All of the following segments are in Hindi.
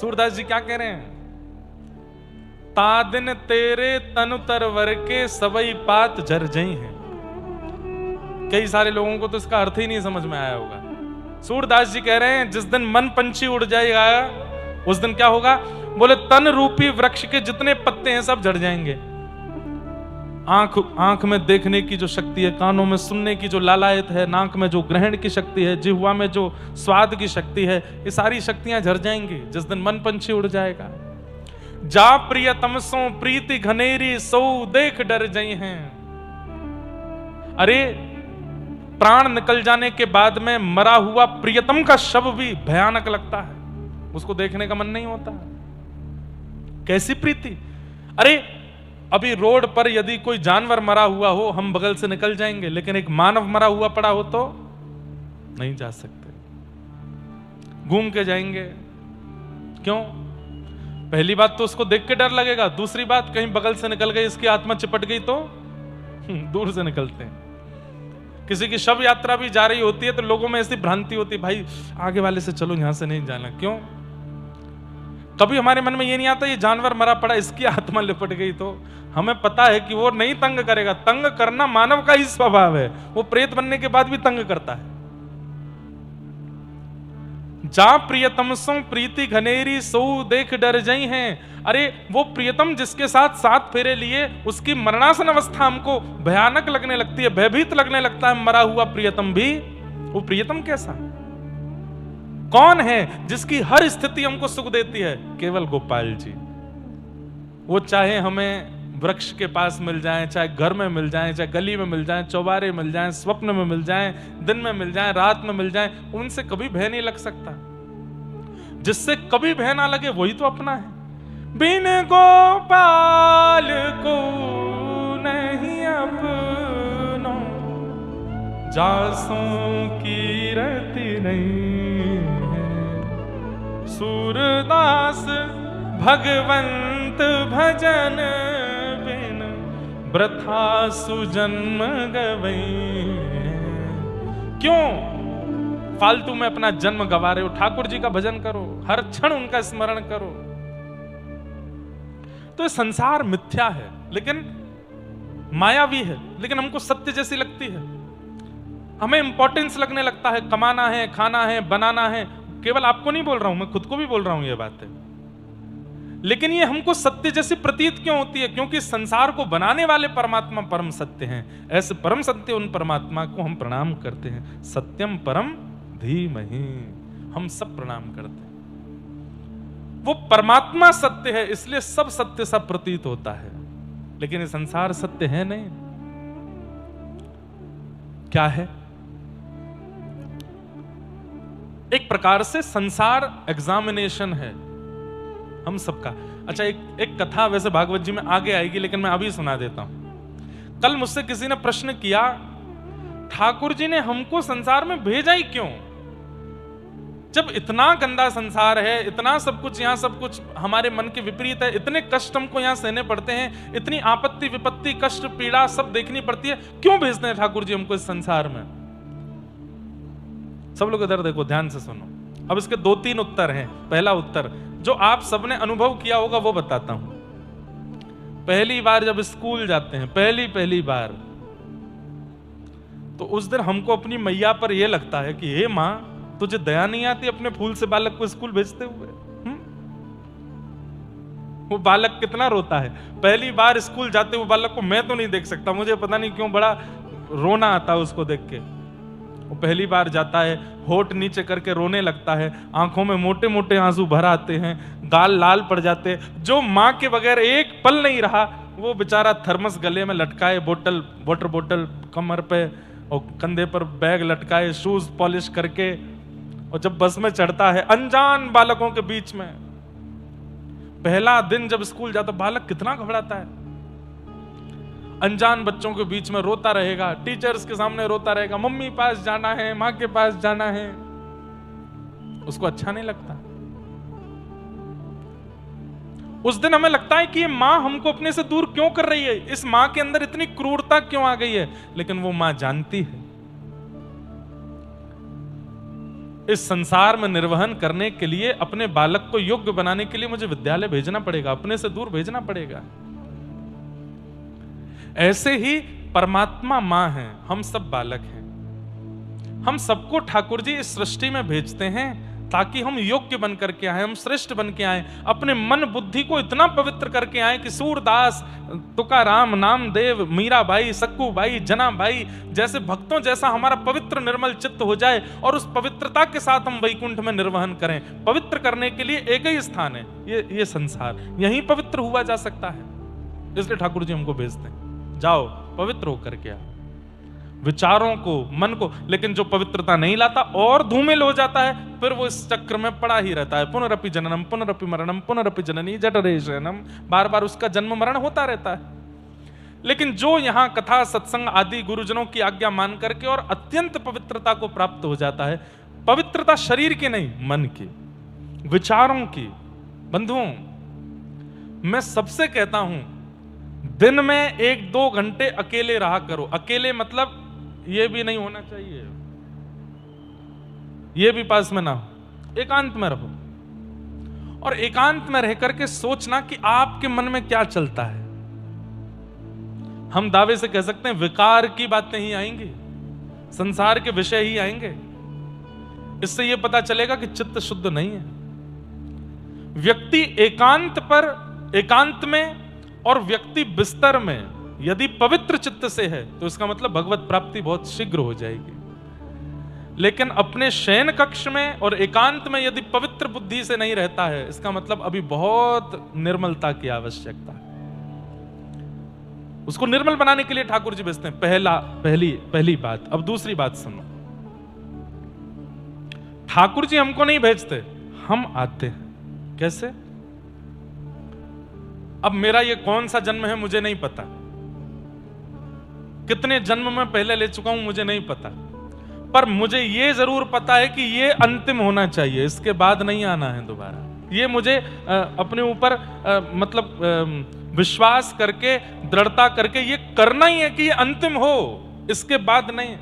सूरदास जी क्या कह रहे हैं? तादिन तेरे तनु तरवर के सबई पात जर जई हैं। कई सारे लोगों को तो इसका अर्थ ही नहीं समझ में आया होगा। सूरदास जी कह रहे हैं जिस दिन मन पंछी उड़ जाएगा उस दिन क्या होगा? बोले तन रूपी वृक्ष के जितने पत्ते हैं सब झड़ जाएंगे। आंख में देखने की जो शक्ति है, कानों में सुनने की जो लालायत है, नाक में जो ग्रहण की शक्ति है, जिह्वा में जो स्वाद की शक्ति है, ये सारी शक्तियां झड़ जाएंगी जिस दिन मन पंछी उड़ जाएगा। जा प्रियतम सो प्रीति घनेरी सो देख डर जई हैं। अरे प्राण निकल जाने के बाद में मरा हुआ प्रियतम का शव भी भयानक लगता है, उसको देखने का मन नहीं होता। कैसी प्रीति! अरे अभी रोड पर यदि कोई जानवर मरा हुआ हो हम बगल से निकल जाएंगे, लेकिन एक मानव मरा हुआ पड़ा हो तो नहीं जा सकते, घूम के जाएंगे। क्यों? पहली बात तो उसको देख के डर लगेगा, दूसरी बात कहीं बगल से निकल गई, इसकी आत्मा चिपट गई तो दूर से निकलते हैं। किसी की शव यात्रा भी जा रही होती है तो लोगों में ऐसी भ्रांति होती है, भाई आगे वाले से चलो, यहां से नहीं जाना। क्यों? कभी हमारे मन में ये नहीं आता ये जानवर मरा पड़ा, इसकी आत्मा लिपट गई तो। हमें पता है कि वो नहीं तंग करेगा, तंग करना मानव का ही स्वभाव है, वो प्रेत बनने के बाद भी तंग करता है। जा प्रियतम सो प्रीति घनेरी सो देख डर जई हैं। अरे वो प्रियतम जिसके साथ 7 फेरे लिए उसकी मरणासन अवस्था हमको भयानक लगने लगती है, भयभीत लगने लगता है। मरा हुआ प्रियतम भी, वो प्रियतम कैसा कौन है जिसकी हर स्थिति हमको सुख देती है? केवल गोपाल जी। वो चाहे हमें वृक्ष के पास मिल जाएं, चाहे घर में मिल जाएं, चाहे गली में मिल जाएं, चौबारे मिल जाएं, स्वप्न में मिल जाएं, दिन में मिल जाएं, रात में मिल जाएं, उनसे कभी भय नहीं लग सकता। जिससे कभी भय ना लगे वही तो अपना है। बिन गोपाल को नहीं अपनो, जासों की रति नहीं है। सूरदास भगवंत भजन बिन वृथा सुजन्म गवई। क्यों फालतू में अपना जन्म गवा रहे हो? ठाकुर जी का भजन करो, हर क्षण उनका स्मरण करो। तो ये संसार मिथ्या है, लेकिन मायावी है, लेकिन हमको सत्य जैसी लगती है। हमें इंपॉर्टेंस लगने लगता है, कमाना है, खाना है, बनाना है। केवल आपको नहीं बोल रहा हूं, मैं खुद को भी बोल रहा हूं ये बातें। लेकिन ये हमको सत्य जैसी प्रतीत क्यों होती है? क्योंकि संसार को बनाने वाले परमात्मा परम सत्य हैं। ऐसे परम सत्य उन परमात्मा को हम प्रणाम करते हैं। सत्यम परम धीमहि, हम सब प्रणाम करते हैं। वो परमात्मा सत्य है, इसलिए सब सत्य सा प्रतीत होता है, लेकिन ये संसार सत्य है नहीं। क्या है? एक प्रकार से संसार एग्जामिनेशन है हम सबका। अच्छा, एक कथा वैसे भागवत जी में आगे आएगी, लेकिन मैं अभी सुना देता हूं। कल मुझसे किसी ने प्रश्न किया, ठाकुर जी ने हमको संसार में भेजा ही क्यों? जब इतना गंदा संसार है, इतना सब कुछ, यहां सब कुछ हमारे मन के विपरीत है, इतने कष्ट हमको यहां सहने पड़ते हैं, इतनी आपत्ति विपत्ति कष्ट पीड़ा सब देखनी पड़ती है, क्यों भेजते हैं ठाकुर जी हमको इस संसार में? सब लोग इधर देखो, ध्यान से सुनो। अब इसके 2-3 उत्तर हैं। पहला उत्तर जो आप सबने अनुभव किया होगा वो बताता हूं। पहली बार जब स्कूल जाते हैं, पहली बार, तो उस दिन हमको अपनी मैया पर यह लगता है कि हे मां, तुझे दया नहीं आती अपने फूल से बालक को स्कूल भेजते हुए? वो बालक कितना रोता है। पहली बार स्कूल जाते हुए बालक को मैं तो नहीं देख सकता, मुझे पता नहीं क्यों बड़ा रोना आता है उसको देख के। वो पहली बार जाता है, होठ नीचे करके रोने लगता है, आंखों में मोटे मोटे आंसू भर आते हैं, गाल लाल पड़ जाते हैं। जो मां के बगैर एक पल नहीं रहा, वो बेचारा थर्मस गले में लटकाए, वाटर बोतल कमर पे और कंधे पर बैग लटकाए, शूज पॉलिश करके, और जब बस में चढ़ता है अनजान बालकों के बीच में। पहला दिन जब स्कूल जाता, बालक कितना घबराता है। अनजान बच्चों के बीच में रोता रहेगा, टीचर्स के सामने रोता रहेगा, मम्मी पास जाना है, मां के पास जाना है। उसको अच्छा नहीं लगता। उस दिन हमें लगता है कि ये मां हमको अपने से दूर क्यों कर रही है, इस मां के अंदर इतनी क्रूरता क्यों आ गई है। लेकिन वो मां जानती है इस संसार में निर्वहन करने के लिए, अपने बालक को योग्य बनाने के लिए मुझे विद्यालय भेजना पड़ेगा, अपने से दूर भेजना पड़ेगा। ऐसे ही परमात्मा मां है, हम सब बालक हैं। हम सबको ठाकुर जी इस सृष्टि में भेजते हैं ताकि हम योग्य बन करके आए, हम श्रेष्ठ बन के आए, अपने मन बुद्धि को इतना पवित्र करके आए कि सूरदास, तुकाराम, नामदेव, मीराबाई, सक्कूबाई, जनाबाई जैसे भक्तों जैसा हमारा पवित्र निर्मल चित्त हो जाए और उस पवित्रता के साथ हम वैकुंठ में निर्वहन करें। पवित्र करने के लिए एक ही स्थान है, ये संसार, यहीं पवित्र हुआ जा सकता है। इसलिए ठाकुर जी हमको भेजते हैं, जाओ पवित्र होकर के आओ, विचारों को, मन को। लेकिन जो पवित्रता नहीं लाता और धूमिल हो जाता है, फिर वो इस चक्र में पड़ा ही रहता है। पुनरपि जननम पुनरपि मरणम पुनरपि जननी जठरे शयनम, बार बार उसका जन्म मरण होता रहता है। लेकिन जो यहां कथा, सत्संग आदि गुरुजनों की आज्ञा मान करके और अत्यंत पवित्रता को प्राप्त हो जाता है, पवित्रता शरीर की नहीं, मन की, विचारों की। बंधुओं, मैं सबसे कहता हूं, दिन में 1-2 घंटे अकेले रहा करो। अकेले मतलब ये भी नहीं होना चाहिए, ये भी पास में ना हो, एकांत में रहो। और एकांत में रह करके सोचना कि आपके मन में क्या चलता है। हम दावे से कह सकते हैं विकार की बातें ही आएंगी, संसार के विषय ही आएंगे। इससे यह पता चलेगा कि चित्त शुद्ध नहीं है। व्यक्ति एकांत में और व्यक्ति बिस्तर में यदि पवित्र चित्त से है तो इसका मतलब भगवत प्राप्ति बहुत शीघ्र हो जाएगी। लेकिन अपने शयन कक्ष में और एकांत में यदि पवित्र बुद्धि से नहीं रहता है, इसका मतलब अभी बहुत निर्मलता की आवश्यकता है। उसको निर्मल बनाने के लिए ठाकुर जी भेजते हैं। पहली बात। अब दूसरी बात सुनो, ठाकुर जी हमको नहीं भेजते, हम आते हैं। कैसे? अब मेरा ये कौन सा जन्म है मुझे नहीं पता, कितने जन्म में पहले ले चुका हूं मुझे नहीं पता, पर मुझे ये जरूर पता है कि ये अंतिम होना चाहिए, इसके बाद नहीं आना है दोबारा। ये मुझे अपने ऊपर विश्वास करके, दृढ़ता करके ये करना ही है कि ये अंतिम हो, इसके बाद नहीं।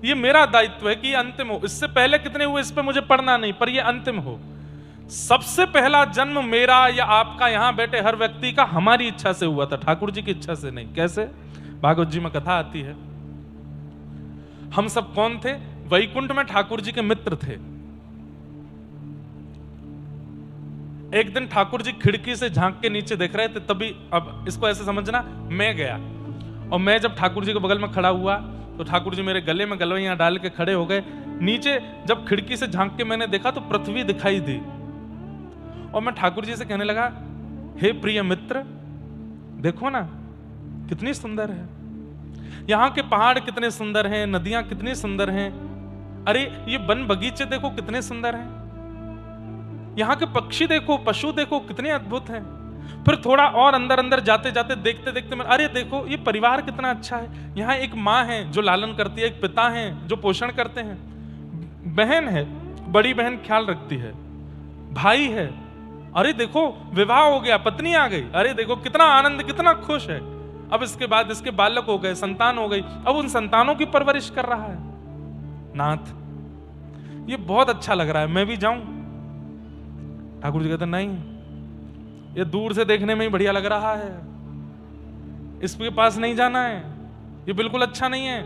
ये मेरा दायित्व है कि ये अंतिम हो। इससे पहले कितने हुए इस पे मुझे पढ़ना नहीं, पर ये अंतिम हो। सबसे पहला जन्म मेरा या आपका, यहां बैठे हर व्यक्ति का हमारी इच्छा से हुआ था, ठाकुर जी की इच्छा से नहीं। कैसे? भागवत जी में कथा आती है। हम सब कौन थे? वैकुंठ में ठाकुर जी के मित्र थे। एक दिन ठाकुर जी खिड़की से झांक के नीचे देख रहे थे, तभी, अब इसको ऐसे समझना, मैं गया और मैं जब ठाकुर जी के बगल में खड़ा हुआ तो ठाकुर जी मेरे गले में गलवैयां डाल के खड़े हो गए। नीचे जब खिड़की से झांक के मैंने देखा तो पृथ्वी दिखाई दी और मैं ठाकुर जी से कहने लगा, हे प्रिय मित्र, देखो ना कितनी सुंदर है, यहां के पहाड़ कितने सुंदर हैं, नदियां कितनी सुंदर हैं, अरे ये वन बगीचे देखो कितने सुंदर हैं, यहां के पक्षी देखो, पशु देखो कितने अद्भुत हैं। फिर थोड़ा और अंदर अंदर जाते जाते देखते देखते मैं, अरे देखो ये परिवार कितना अच्छा है, यहाँ एक माँ है जो लालन करती है, एक पिता है जो पोषण करते हैं, बहन है, बड़ी बहन ख्याल रखती है, भाई है, अरे देखो विवाह हो गया, पत्नी आ गई, अरे देखो कितना आनंद, कितना खुश है। अब इसके बाद इसके बालक हो गए, संतान हो गई, अब उन संतानों की परवरिश कर रहा है। नाथ, ये बहुत अच्छा लग रहा है, मैं भी जाऊं? ठाकुर जी कहते नहीं, ये दूर से देखने में ही बढ़िया लग रहा है, इसके पास नहीं जाना है, ये बिल्कुल अच्छा नहीं है,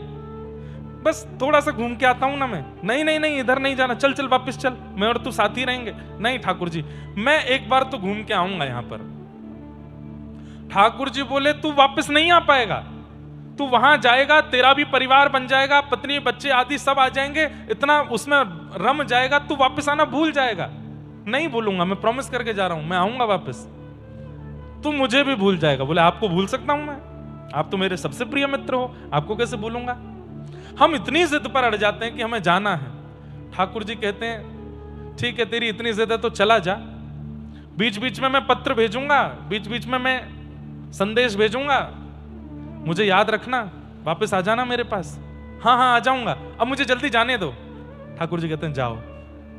बस थोड़ा सा घूम के आता हूं ना मैं। नहीं नहीं नहीं, इधर नहीं जाना, चल चल वापस चल, मैं और तू साथ ही रहेंगे। नहीं ठाकुर जी, मैं एक बार तो घूम के आऊंगा यहां पर। ठाकुर जी बोले, तू वापस नहीं आ पाएगा, तू वहां जाएगा, तेरा भी परिवार बन जाएगा, पत्नी बच्चे आदि सब आ जाएंगे, इतना उसमें रम जाएगा, तू वापस आना भूल जाएगा। नहीं भूलूंगा, मैं प्रॉमिस करके जा रहा हूं, मैं आऊंगा वापस, तू मुझे भी भूल जाएगा। बोले, आपको भूल सकता हूं मैं? आप तो मेरे सबसे प्रिय मित्र हो, आपको कैसे भूलूंगा? हम इतनी जिद पर अड़ जाते हैं कि हमें जाना है। ठाकुर जी कहते हैं, ठीक है तेरी इतनी जिद है तो चला जा, बीच बीच में मैं पत्र भेजूंगा, बीच बीच में मैं संदेश भेजूंगा, मुझे याद रखना, वापस आ जाना मेरे पास। हाँ हाँ आ जाऊंगा, अब मुझे जल्दी जाने दो। ठाकुर जी कहते हैं जाओ।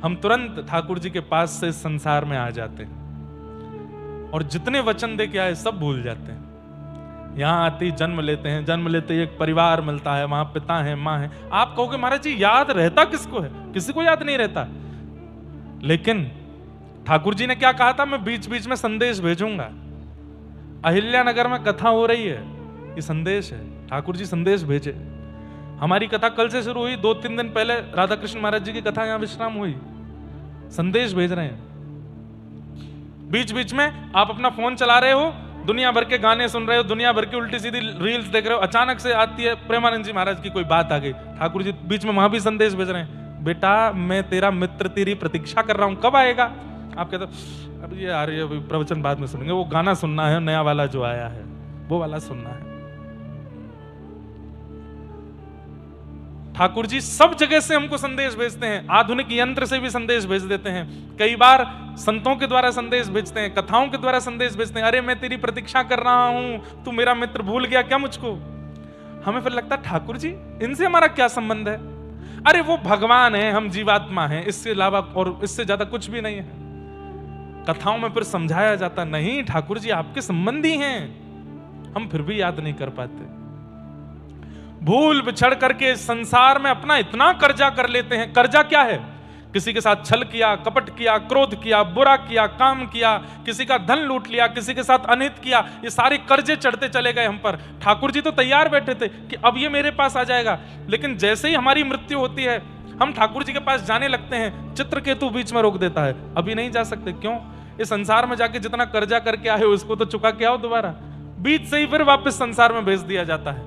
हम तुरंत ठाकुर जी के पास से संसार में आ जाते हैं और जितने वचन दे के आए सब भूल जाते हैं। यहाँ आते ही जन्म लेते हैं, जन्म लेते ही एक परिवार मिलता है, वहां पिता है, माँ है। आप कहोगे महाराज जी याद रहता किसको है? किसी को याद नहीं रहता। लेकिन ठाकुर जी ने क्या कहा था, मैं बीच बीच में संदेश भेजूंगा। अहिल्यानगर में कथा हो रही है, ये संदेश है, ठाकुर जी संदेश भेजे। हमारी कथा कल से शुरू हुई, 2-3 दिन पहले राधा कृष्ण महाराज जी की कथा यहां विश्राम हुई। संदेश भेज रहे हैं। बीच बीच में आप अपना फोन चला रहे हो, दुनिया भर के गाने सुन रहे हो, दुनिया भर की उल्टी सीधी रील्स देख रहे हो, अचानक से आती है प्रेमानंद जी महाराज की कोई बात आ गई, ठाकुर जी बीच में वहां भी संदेश भेज रहे हैं, बेटा मैं तेरा मित्र तेरी प्रतीक्षा कर रहा हूं, कब आएगा? आप कहते हो अब ये आ रही है, प्रवचन बाद में सुनेंगे, वो गाना सुनना है नया वाला जो आया है, वो वाला सुनना है। ठाकुर जी सब जगह से हमको संदेश भेजते हैं, आधुनिक यंत्र से भी संदेश भेज देते हैं, कई बार संतों के द्वारा संदेश भेजते हैं, कथाओं के द्वारा संदेश भेजते हैं, अरे मैं तेरी प्रतीक्षा कर रहा हूं, तू मेरा मित्र भूल गया क्या मुझको? हमें फिर लगता है ठाकुर जी इनसे हमारा क्या संबंध है? अरे वो भगवान है, हम जीवात्मा हैं, इससे अलावा और इससे ज्यादा कुछ भी नहीं है। कथाओं में फिर समझाया जाता नहीं ठाकुर जी आपके संबंधी हैं, हम फिर भी याद नहीं कर पाते। भूल बिछड़ करके संसार में अपना इतना कर्जा कर लेते हैं। कर्जा क्या है? किसी के साथ छल किया, कपट किया, क्रोध किया, बुरा किया, काम किया, किसी का धन लूट लिया, किसी के साथ अनित किया, ये सारे कर्जे चढ़ते चले गए हम पर। ठाकुर जी तो तैयार बैठे थे कि अब ये मेरे पास आ जाएगा, लेकिन जैसे ही हमारी मृत्यु होती है हम ठाकुर जी के पास जाने लगते हैं, चित्रकेतु बीच में रोक देता है, अभी नहीं जा सकते। क्यों? इस संसार में जाके जितना कर्जा करके आए हो उसको तो चुका के आओ दोबारा। बीच से ही फिर वापस संसार में भेज दिया जाता है।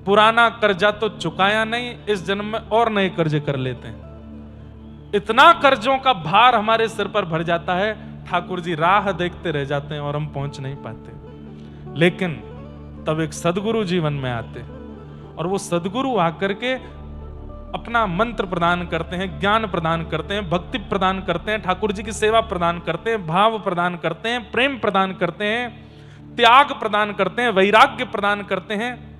पुराना कर्जा तो चुकाया नहीं, इस जन्म में और नए कर्जे कर लेते हैं। इतना कर्जों का भार हमारे सिर पर भर जाता है, ठाकुर जी राह देखते रह जाते हैं और हम पहुंच नहीं पाते। लेकिन तब एक सदगुरु जीवन में आते हैं और वो सदगुरु आकर के अपना मंत्र प्रदान करते हैं, ज्ञान प्रदान करते हैं, भक्ति प्रदान करते हैं, ठाकुर जी की सेवा प्रदान करते हैं, भाव प्रदान करते हैं, प्रेम प्रदान करते हैं, त्याग प्रदान करते हैं, वैराग्य प्रदान करते हैं,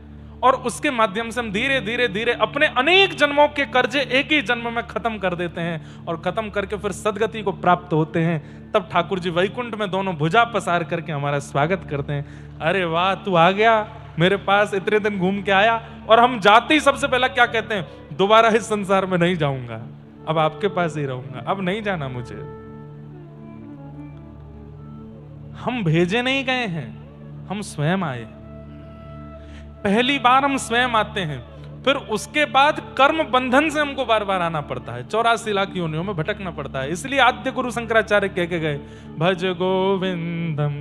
और उसके माध्यम से हम धीरे धीरे धीरे अपने अनेक जन्मों के कर्जे एक ही जन्म में खत्म कर देते हैं और खत्म करके फिर सदगति को प्राप्त होते हैं। तब ठाकुर जी वैकुंठ में दोनों भुजा पसार करके हमारा स्वागत करते हैं। अरे वाह तू आ गया मेरे पास, इतने दिन घूम के आया। और हम जाते ही सबसे पहला क्या कहते हैं? दोबारा इस संसार में नहीं जाऊंगा, अब आपके पास ही रहूंगा, अब नहीं जाना मुझे। हम भेजे नहीं गए हैं, हम स्वयं आए। पहली बार हम स्वयं आते हैं, फिर उसके बाद कर्म बंधन से हमको बार बार आना पड़ता है, 84 लाख योनियों में भटकना पड़ता है। इसलिए आद्य गुरु शंकराचार्य कह के गए, भज गोविंदम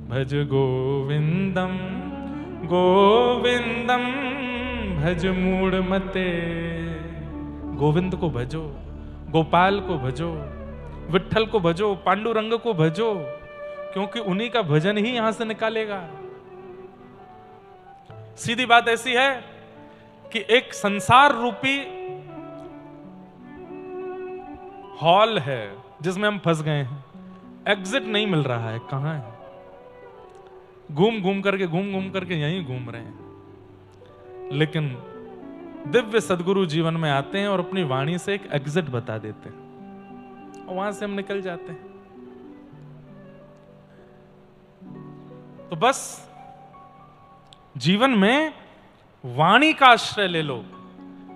भज गोविंदम गोविंदम भज मूढ़ मते। गोविंद को भजो, गोपाल को भजो, विट्ठल को भजो, पांडुरंग को भजो, क्योंकि उन्हीं का भजन ही यहां से निकालेगा। सीधी बात ऐसी है कि एक संसार रूपी हॉल है जिसमें हम फंस गए हैं, एग्जिट नहीं मिल रहा है। कहां है? घूम घूम करके यहीं घूम रहे हैं। लेकिन दिव्य सदगुरु जीवन में आते हैं और अपनी वाणी से एक एग्जिट बता देते हैं और वहां से हम निकल जाते हैं। तो बस जीवन में वाणी का आश्रय ले लो,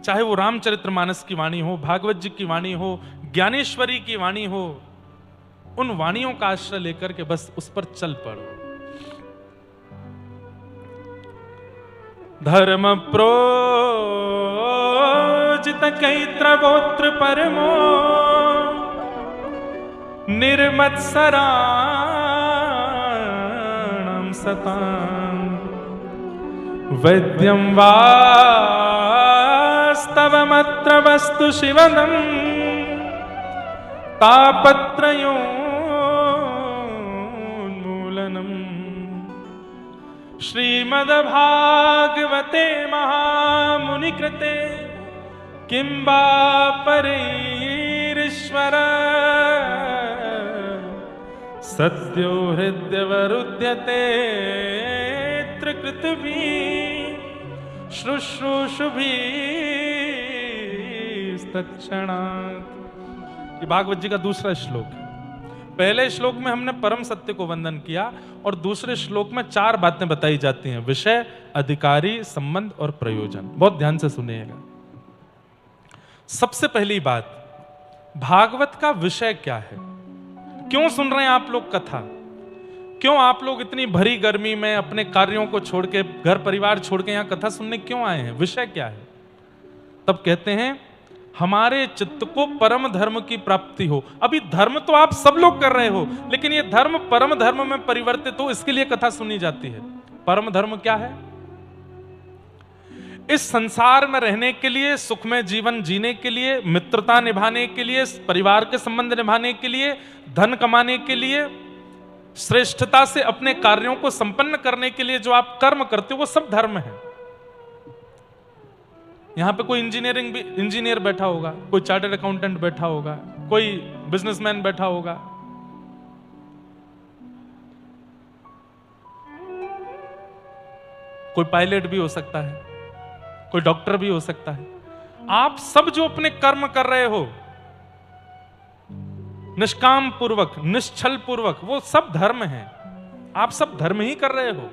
चाहे वो रामचरितमानस की वाणी हो, भागवत जी की वाणी हो, ज्ञानेश्वरी की वाणी हो, उन वाणियों का आश्रय लेकर के बस उस पर चल पड़ो। धर्म प्रोजित कैत्रगोत्र परमो निर्मत्सराणां सताम् वैद्यं वास्तवमत्र वस्तु शिवनम् तापत्रयोन्मूलनम् श्रीमद्भागवते महामुनिकृते किं वा परैरीश्वर सद्यो हृद्यवरुध्यते त्रिकृतभिः शुश्रूषुभिस्तत्क्षणात्। ये भागवत जी का दूसरा श्लोक है। पहले श्लोक में हमने परम सत्य को वंदन किया और दूसरे श्लोक में 4 बातें बताई जाती हैं, विषय, अधिकारी, संबंध और प्रयोजन। बहुत ध्यान से सुनिएगा। सबसे पहली बात, भागवत का विषय क्या है? क्यों सुन रहे हैं आप लोग कथा? क्यों आप लोग इतनी भरी गर्मी में अपने कार्यों को छोड़ के, घर परिवार छोड़ के यहां कथा सुनने क्यों आए हैं? विषय क्या है? तब कहते हैं हमारे चित्त को परम धर्म की प्राप्ति हो। अभी धर्म तो आप सब लोग कर रहे हो, लेकिन ये धर्म परम धर्म में परिवर्तित हो, इसके लिए कथा सुनी जाती है। परम धर्म क्या है? इस संसार में रहने के लिए, सुखमय जीवन जीने के लिए, मित्रता निभाने के लिए, परिवार के संबंध निभाने के लिए, धन कमाने के लिए, श्रेष्ठता से अपने कार्यों को संपन्न करने के लिए जो आप कर्म करते हो वो सब धर्म है। यहां पे कोई इंजीनियर बैठा होगा, कोई चार्टर्ड अकाउंटेंट बैठा होगा, कोई बिजनेसमैन बैठा होगा, कोई पायलट भी हो सकता है, कोई डॉक्टर भी हो सकता है। आप सब जो अपने कर्म कर रहे हो निष्काम पूर्वक, निश्चल पूर्वक, वो सब धर्म है। आप सब धर्म ही कर रहे हो,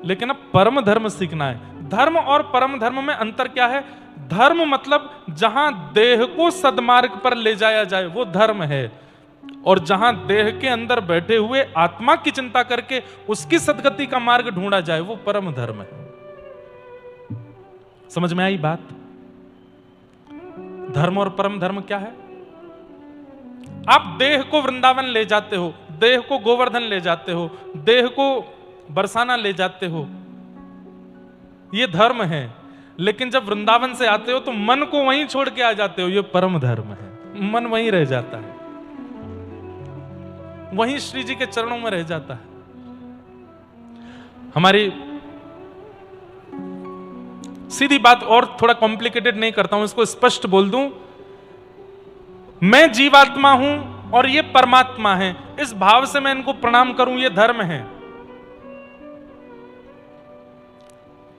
लेकिन अब परम धर्म सीखना है। धर्म और परम धर्म में अंतर क्या है? धर्म मतलब जहां देह को सद्मार्ग पर ले जाया जाए वो धर्म है, और जहां देह के अंदर बैठे हुए आत्मा की चिंता करके उसकी सद्गति का मार्ग ढूंढा जाए वो परम धर्म है। समझ में आई बात? धर्म और परम धर्म क्या है? आप देह को वृंदावन ले जाते हो, देह को गोवर्धन ले जाते हो, देह को बरसाना ले जाते हो, ये धर्म है। लेकिन जब वृंदावन से आते हो तो मन को वहीं छोड़ के आ जाते हो, ये परम धर्म है। मन वहीं रह जाता है, वहीं श्री जी के चरणों में रह जाता है। हमारी सीधी बात, और थोड़ा कॉम्प्लिकेटेड नहीं करता हूं, इसको स्पष्ट बोल दूं, मैं जीवात्मा हूं और ये परमात्मा है, इस भाव से मैं इनको प्रणाम करूं, ये धर्म है।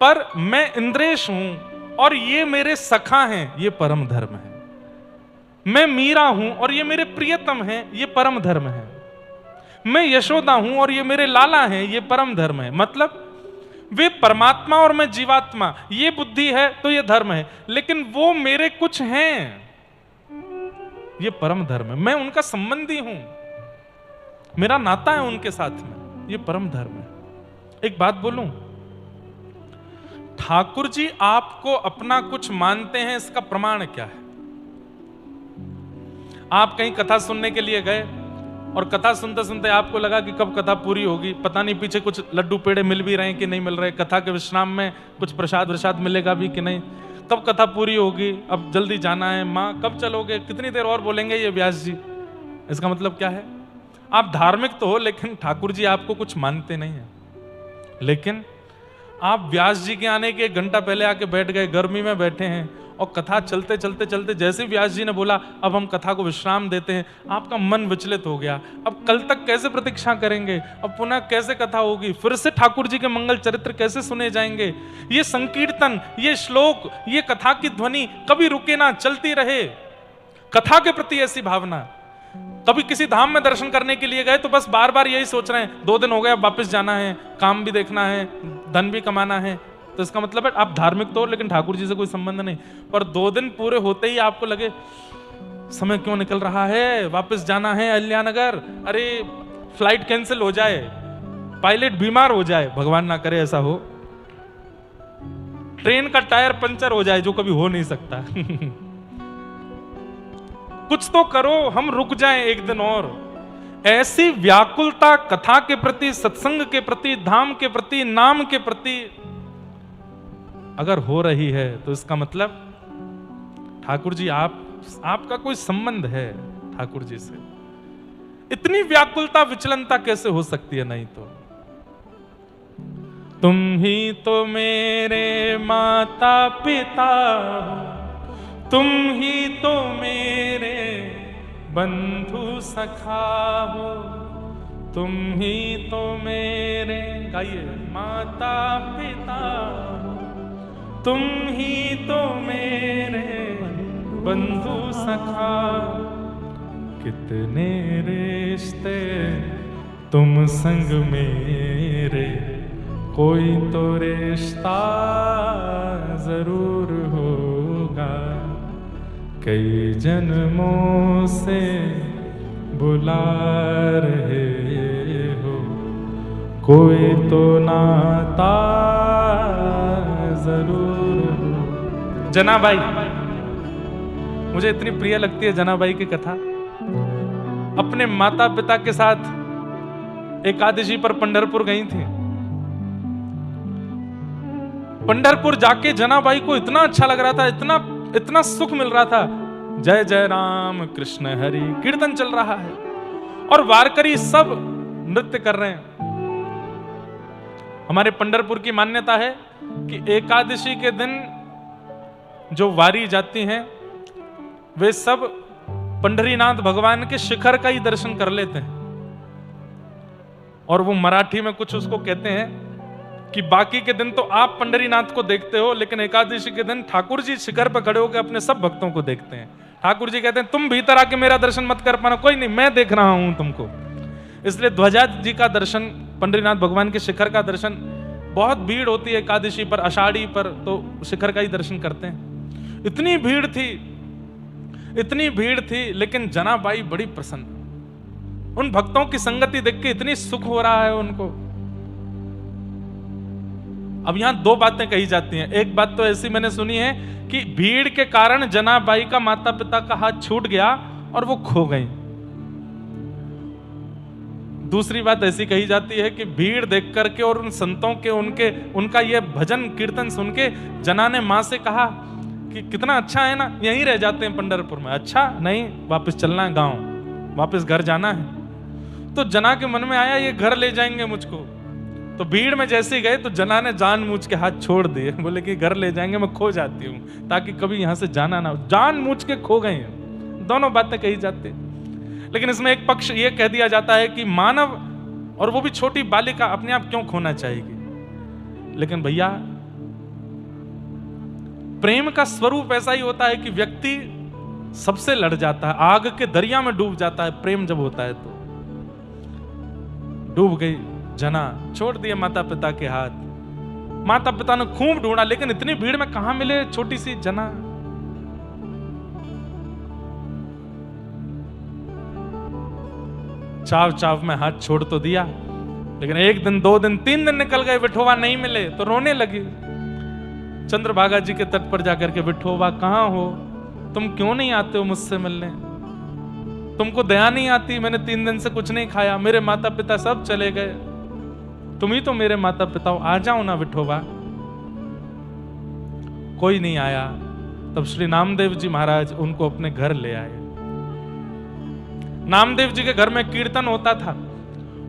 पर मैं इंद्रेश हूं और ये मेरे सखा हैं, ये परम धर्म है। मैं मीरा हूं और ये मेरे प्रियतम हैं, ये परम धर्म है। मैं यशोदा हूं और ये मेरे लाला हैं, ये परम धर्म है। मतलब वे परमात्मा और मैं जीवात्मा, ये बुद्धि है तो ये धर्म है, लेकिन वो मेरे कुछ हैं, ये परम धर्म है। मैं उनका संबंधी हूं, मेरा नाता है उनके साथ में, ये परम धर्म है। एक बात बोलूं, ठाकुर जी आपको अपना कुछ मानते हैं, इसका प्रमाण क्या है? आप कहीं कथा सुनने के लिए गए और कथा सुनते सुनते आपको लगा कि कब कथा पूरी होगी, पता नहीं पीछे कुछ लड्डू पेड़े मिल भी रहे हैं कि नहीं मिल रहे, कथा के विश्राम में कुछ प्रसाद वरसाद मिलेगा भी कि नहीं, कब कथा पूरी होगी, अब जल्दी जाना है, माँ कब चलोगे, कितनी देर और बोलेंगे ये व्यास जी। इसका मतलब क्या है? आप धार्मिक तो हो लेकिन ठाकुर जी आपको कुछ मानते नहीं है। लेकिन आप व्यास जी के आने के 1 घंटा पहले आके बैठ गए, गर्मी में बैठे हैं, और कथा चलते चलते चलते जैसे व्यास जी ने बोला अब हम कथा को विश्राम देते हैं, आपका मन विचलित हो गया। अब कल तक कैसे प्रतीक्षा करेंगे, अब पुनः कैसे कथा होगी, फिर से ठाकुर जी के मंगल चरित्र कैसे सुने जाएंगे, ये संकीर्तन, ये श्लोक, ये कथा की ध्वनि कभी रुके ना, चलती रहे। कथा के प्रति ऐसी भावना। कभी किसी धाम में दर्शन करने के लिए गए तो बस बार बार यही सोच रहे हैं 2 दिन हो गए, अब वापस जाना है, काम भी देखना है, धन भी कमाना है। तो इसका मतलब है आप धार्मिक तो हो लेकिन ठाकुर जी से कोई संबंध नहीं। पर 2 दिन पूरे होते ही आपको लगे समय क्यों निकल रहा है, वापस जाना है अहिल्यानगर, अरे फ्लाइट कैंसिल हो जाए, पायलट बीमार हो जाए, भगवान ना करे ऐसा हो, ट्रेन का टायर पंचर हो जाए, जो कभी हो नहीं सकता। कुछ तो करो, हम रुक जाएं 1 दिन और। ऐसी व्याकुलता कथा के प्रति, सत्संग के प्रति, धाम के प्रति, नाम के प्रति अगर हो रही है तो इसका मतलब ठाकुर जी आपका कोई संबंध है ठाकुर जी से। इतनी व्याकुलता विचलनता कैसे हो सकती है? नहीं तो तुम ही तो मेरे माता पिता हो, तुम ही तो मेरे बंधु सखा हो, तुम ही तो मेरे, गाइए, माता पिता हो, तुम ही तो मेरे बंधु सखा, कितने रे रिश्ते तुम संग मेरे, कोई तो रिश्ता जरूर होगा, कई जन्मों से बुला रहे हो, कोई तो नाता जरूर हो। जनाबाई, मुझे इतनी प्रिय लगती है जनाबाई की कथा। अपने माता पिता के साथ एकादशी पर पंढरपुर गई थी। पंढरपुर जाके जनाबाई को इतना अच्छा लग रहा था, इतना सुख मिल रहा था। जय जय राम कृष्ण हरि कीर्तन चल रहा है और वारकरी सब नृत्य कर रहे हैं। हमारे पंढरपुर की मान्यता है कि एकादशी के दिन जो वारी जाती हैं वे सब पंढरीनाथ भगवान के शिखर का ही दर्शन कर लेते हैं। और वो मराठी में कुछ उसको कहते हैं कि बाकी के दिन तो आप पंढरीनाथ को देखते हो, लेकिन एकादशी के दिन ठाकुर जी शिखर पर खड़े होकर अपने सब भक्तों को देखते हैं। ठाकुर जी कहते हैं तुम भीतर आके मेरा दर्शन मत कर पाना, कोई नहीं, मैं देख रहा हूं तुमको। इसलिए ध्वजा जी का दर्शन, पंढरीनाथ भगवान के शिखर का दर्शन, बहुत भीड़ होती है एकादशी पर, आषाढ़ी पर तो शिखर का ही दर्शन करते हैं। इतनी भीड़ थी, लेकिन जनाबाई बड़ी प्रसन्न। उन भक्तों की संगति देख के इतनी सुख हो रहा है उनको। अब यहां दो बातें कही जाती हैं। एक बात तो ऐसी मैंने सुनी है कि भीड़ के कारण जनाबाई का माता पिता का हाथ छूट गया और वो खो गई। दूसरी बात ऐसी कही जाती है कि भीड़ देख करके और उन संतों के उनका ये भजन कीर्तन सुन के जना ने मां से कहा कि कितना अच्छा है ना, यहीं रह जाते हैं पंढरपुर में। अच्छा नहीं, वापस चलना है गांव, वापस घर जाना है। तो जना के मन में आया ये घर ले जाएंगे मुझको। तो भीड़ में जैसे गए तो जना ने जानबूझ के हाथ छोड़ दिए, बोले कि घर ले जाएंगे, मैं खो जाती हूँ ताकि कभी यहां से जाना ना हो। जानबूझ के खो गए हैं। दोनों बातें कही जाती, लेकिन इसमें एक पक्ष ये कह दिया जाता है कि मानव, और वो भी छोटी बालिका, अपने आप क्यों खोना चाहेगी। लेकिन भैया प्रेम का स्वरूप ऐसा ही होता है कि व्यक्ति सबसे लड़ जाता है, आग के दरिया में डूब जाता है प्रेम जब होता है। तो डूब गई जना, छोड़ दिए माता पिता के हाथ। माता पिता ने खूब ढूंढा, लेकिन इतनी भीड़ में कहां मिले छोटी सी जना। चाव चाव में हाथ छोड़ तो दिया, लेकिन एक दिन, 2 दिन, 3 दिन निकल गए, विठोबा नहीं मिले तो रोने लगी। चंद्रभागा जी के तट पर जाकर के, विठोबा कहां हो, तुम क्यों नहीं आते हो मुझसे मिलने, तुमको दया नहीं आती, मैंने 3 दिन से कुछ नहीं खाया, मेरे माता पिता सब चले गए, तुम ही तो मेरे माता पिता हो, आ जाओ ना विठोबा। कोई नहीं आया। तब श्री नामदेव जी महाराज उनको अपने घर ले आए। नामदेव जी के घर में कीर्तन होता था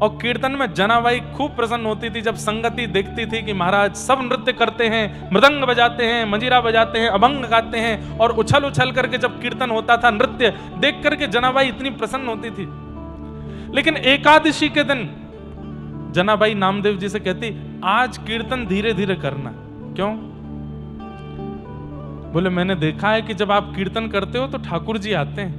और कीर्तन में जनाबाई खूब प्रसन्न होती थी जब संगति देखती थी कि महाराज सब नृत्य करते हैं, मृदंग बजाते हैं, मंजीरा बजाते हैं, अभंग गाते हैं, और उछल उछल करके जब कीर्तन होता था, नृत्य देख करके जनाबाई इतनी प्रसन्न होती थी। लेकिन एकादशी के दिन जनाबाई नामदेव जी से कहती, आज कीर्तन धीरे धीरे करना। क्यों? बोले मैंने देखा है कि जब आप कीर्तन करते हो तो ठाकुर जी आते हैं,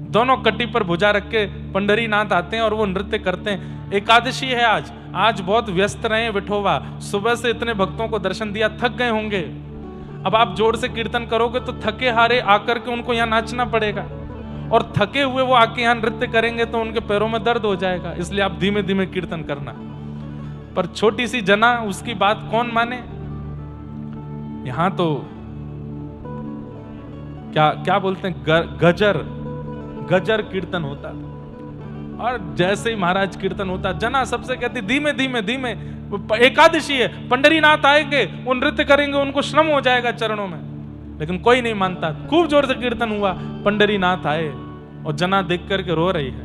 दोनों कट्टी पर भुजा रख के पंढरीनाथ आते हैं और वो नृत्य करते हैं। एकादशी है आज बहुत व्यस्त रहे विठोबा, सुबह से इतने भक्तों को दर्शन दिया, थक गए होंगे। अब आप जोर से कीर्तन करोगे तो थके हारे आकर के उनको यहाँ नाचना पड़ेगा, और थके हुए वो आके यहाँ नृत्य करेंगे तो उनके पैरों में दर्द हो जाएगा, इसलिए आप धीमे धीमे कीर्तन करना। पर छोटी सी जना, उसकी बात कौन माने। यहां तो क्या बोलते हैं, गजर कीर्तन होता था। और जैसे ही महाराज कीर्तन होता, जना सबसे कहती धीमे धीमे धीमे, एकादशी है, पंढरीनाथ आएंगे, वो नृत्य करेंगे, उनको श्रम हो जाएगा चरणों में। लेकिन कोई नहीं मानता। खूब जोर से कीर्तन हुआ, पंढरीनाथ आए और जना देख करके रो रही है,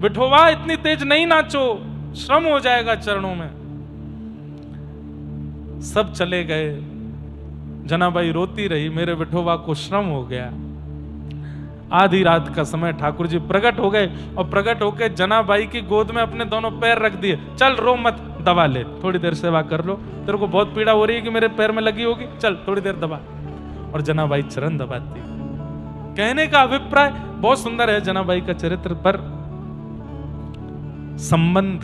विठोबा इतनी तेज नहीं नाचो, श्रम हो जाएगा चरणों में। सब चले गए, जनाबाई रोती रही, मेरे विठोबा को श्रम हो गया। आधी रात का समय ठाकुर जी प्रकट हो गए और प्रकट होकर जनाबाई की गोद में अपने दोनों पैर रख दिए। चल रो मत, दबा ले, थोड़ी देर सेवा कर लो, तेरे को बहुत पीड़ा हो रही है कि मेरे पैर में लगी होगी, चल थोड़ी देर दबा। और जनाबाई चरण दबाती। कहने का अभिप्राय बहुत सुंदर है जनाबाई का चरित्र, पर संबंध।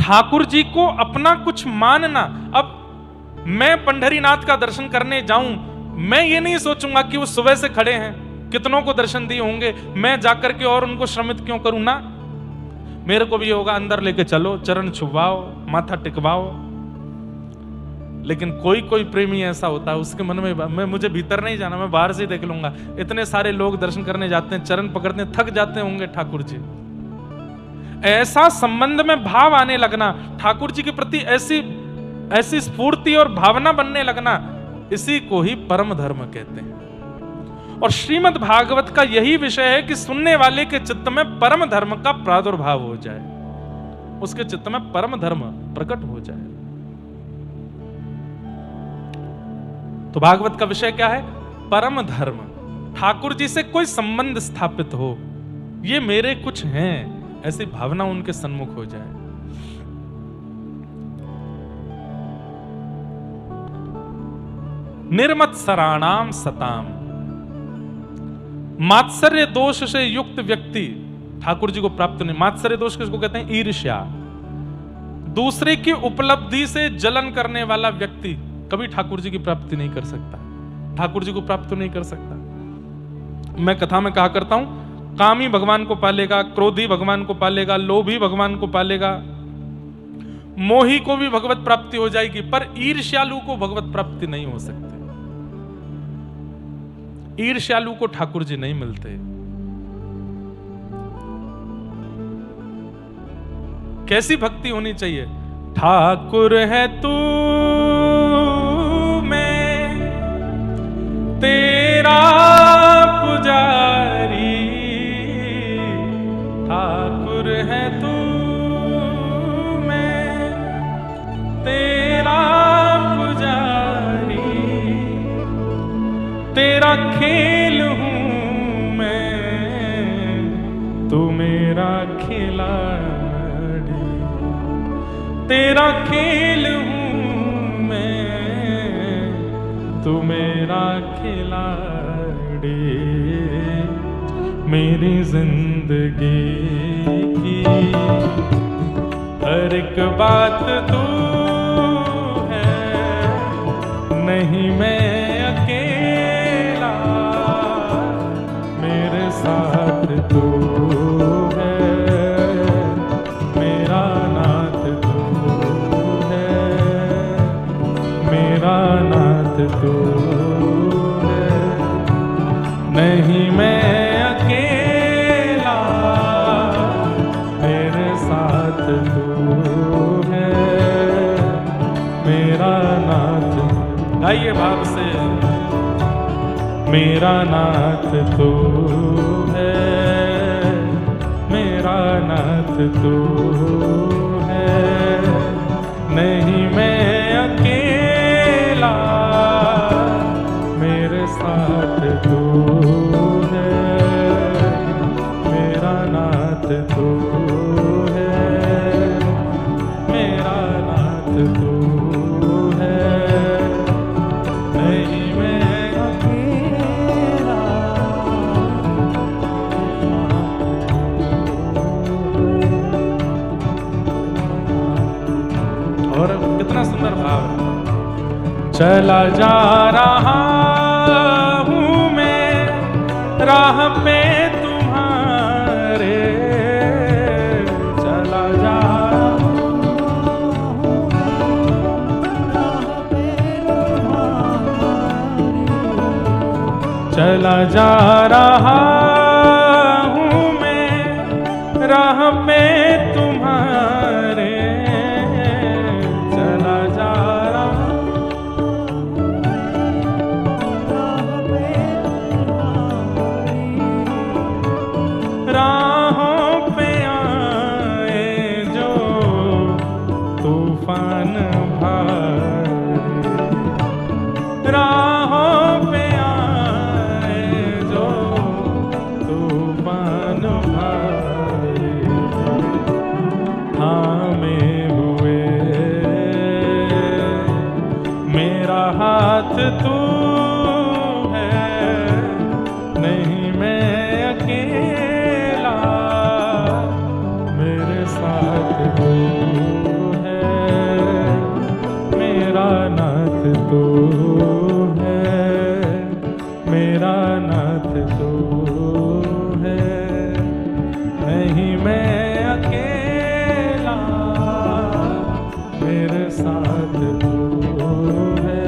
ठाकुर जी को अपना कुछ मानना। अब मैं पंढरीनाथ का दर्शन करने जाऊं, मैं ये नहीं सोचूंगा कि वो सुबह से खड़े हैं, कितनों को दर्शन दिए होंगे, मैं जाकर के और उनको श्रमित क्यों करूं ना। मेरे को भी होगा अंदर लेके चलो, चरण छुपाओ, माथा टिकवाओ। लेकिन कोई कोई प्रेमी ऐसा होता है, उसके मन में मुझे भीतर नहीं जाना, मैं बाहर से ही देख लूंगा। इतने सारे लोग दर्शन करने जाते हैं, चरण पकड़ते हैं, थक जाते होंगे ठाकुर जी। ऐसा संबंध में भाव आने लगना, ठाकुर जी के प्रति ऐसी स्फूर्ति और भावना बनने लगना, इसी को ही परम धर्म कहते हैं। और श्रीमद् भागवत का यही विषय है कि सुनने वाले के चित्त में परम धर्म का प्रादुर्भाव हो जाए, उसके चित्त में परम धर्म प्रकट हो जाए। तो भागवत का विषय क्या है? परम धर्म। ठाकुर जी से कोई संबंध स्थापित हो, ये मेरे कुछ हैं, ऐसी भावना उनके सन्मुख हो जाए। निर्मत्सराणाम सताम। मात्सर्य दोष से युक्त व्यक्ति ठाकुर जी को प्राप्त नहीं। मात्सर्य दोष किसको कहते हैं? ईर्ष्या। दूसरे की उपलब्धि से जलन करने वाला व्यक्ति कभी ठाकुर जी की प्राप्ति नहीं कर सकता, ठाकुर जी को प्राप्त नहीं कर सकता। मैं कथा में कहा करता हूं, कामी भगवान को पालेगा, क्रोधी भगवान को पालेगा, लोभी भगवान को पालेगा, मोही को भी भगवत प्राप्ति हो जाएगी, पर ईर्ष्यालु को भगवत प्राप्ति नहीं हो सकती। ईर्ष्यालु को ठाकुर जी नहीं मिलते। कैसी भक्ति होनी चाहिए? ठाकुर है तू मैं तेरा पुजारी, ठाकुर है तू मैं तेरा पुजारी, तेरा खेल हूं मैं, तू मेरा खिलाड़ी, तेरा खेल हूं मैं, तू मेरा खिलाड़ी। मेरी जिंदगी की हर एक बात तू है, नहीं मैं अकेला, मेरे साथ तू है, मेरा नाथ तू है, मेरा नाथ तू है, नहीं मैं अकेला, मेरे साथ तू है, मेरा नाथ। गाइए भाव से। मेरा नाथ तू है, मेरा नाथ तू है, नहीं मैं अकेला, मेरे साथ तू है, मेरा नाथ तू है, मेरा नाथ तू है, नहीं मैं अकेला। और कितना सुंदर भाव है। चला जा रहा हूं मैं राह पे तुम्हारे, चला जा चला जा रहा हूं मैं राह पे तुम्हारे, चला जा रहा राहों पे आए जो तूफान भारे, राहों पे तूफान भारे, नहीं मैं अकेला, मेरे साथ तू है,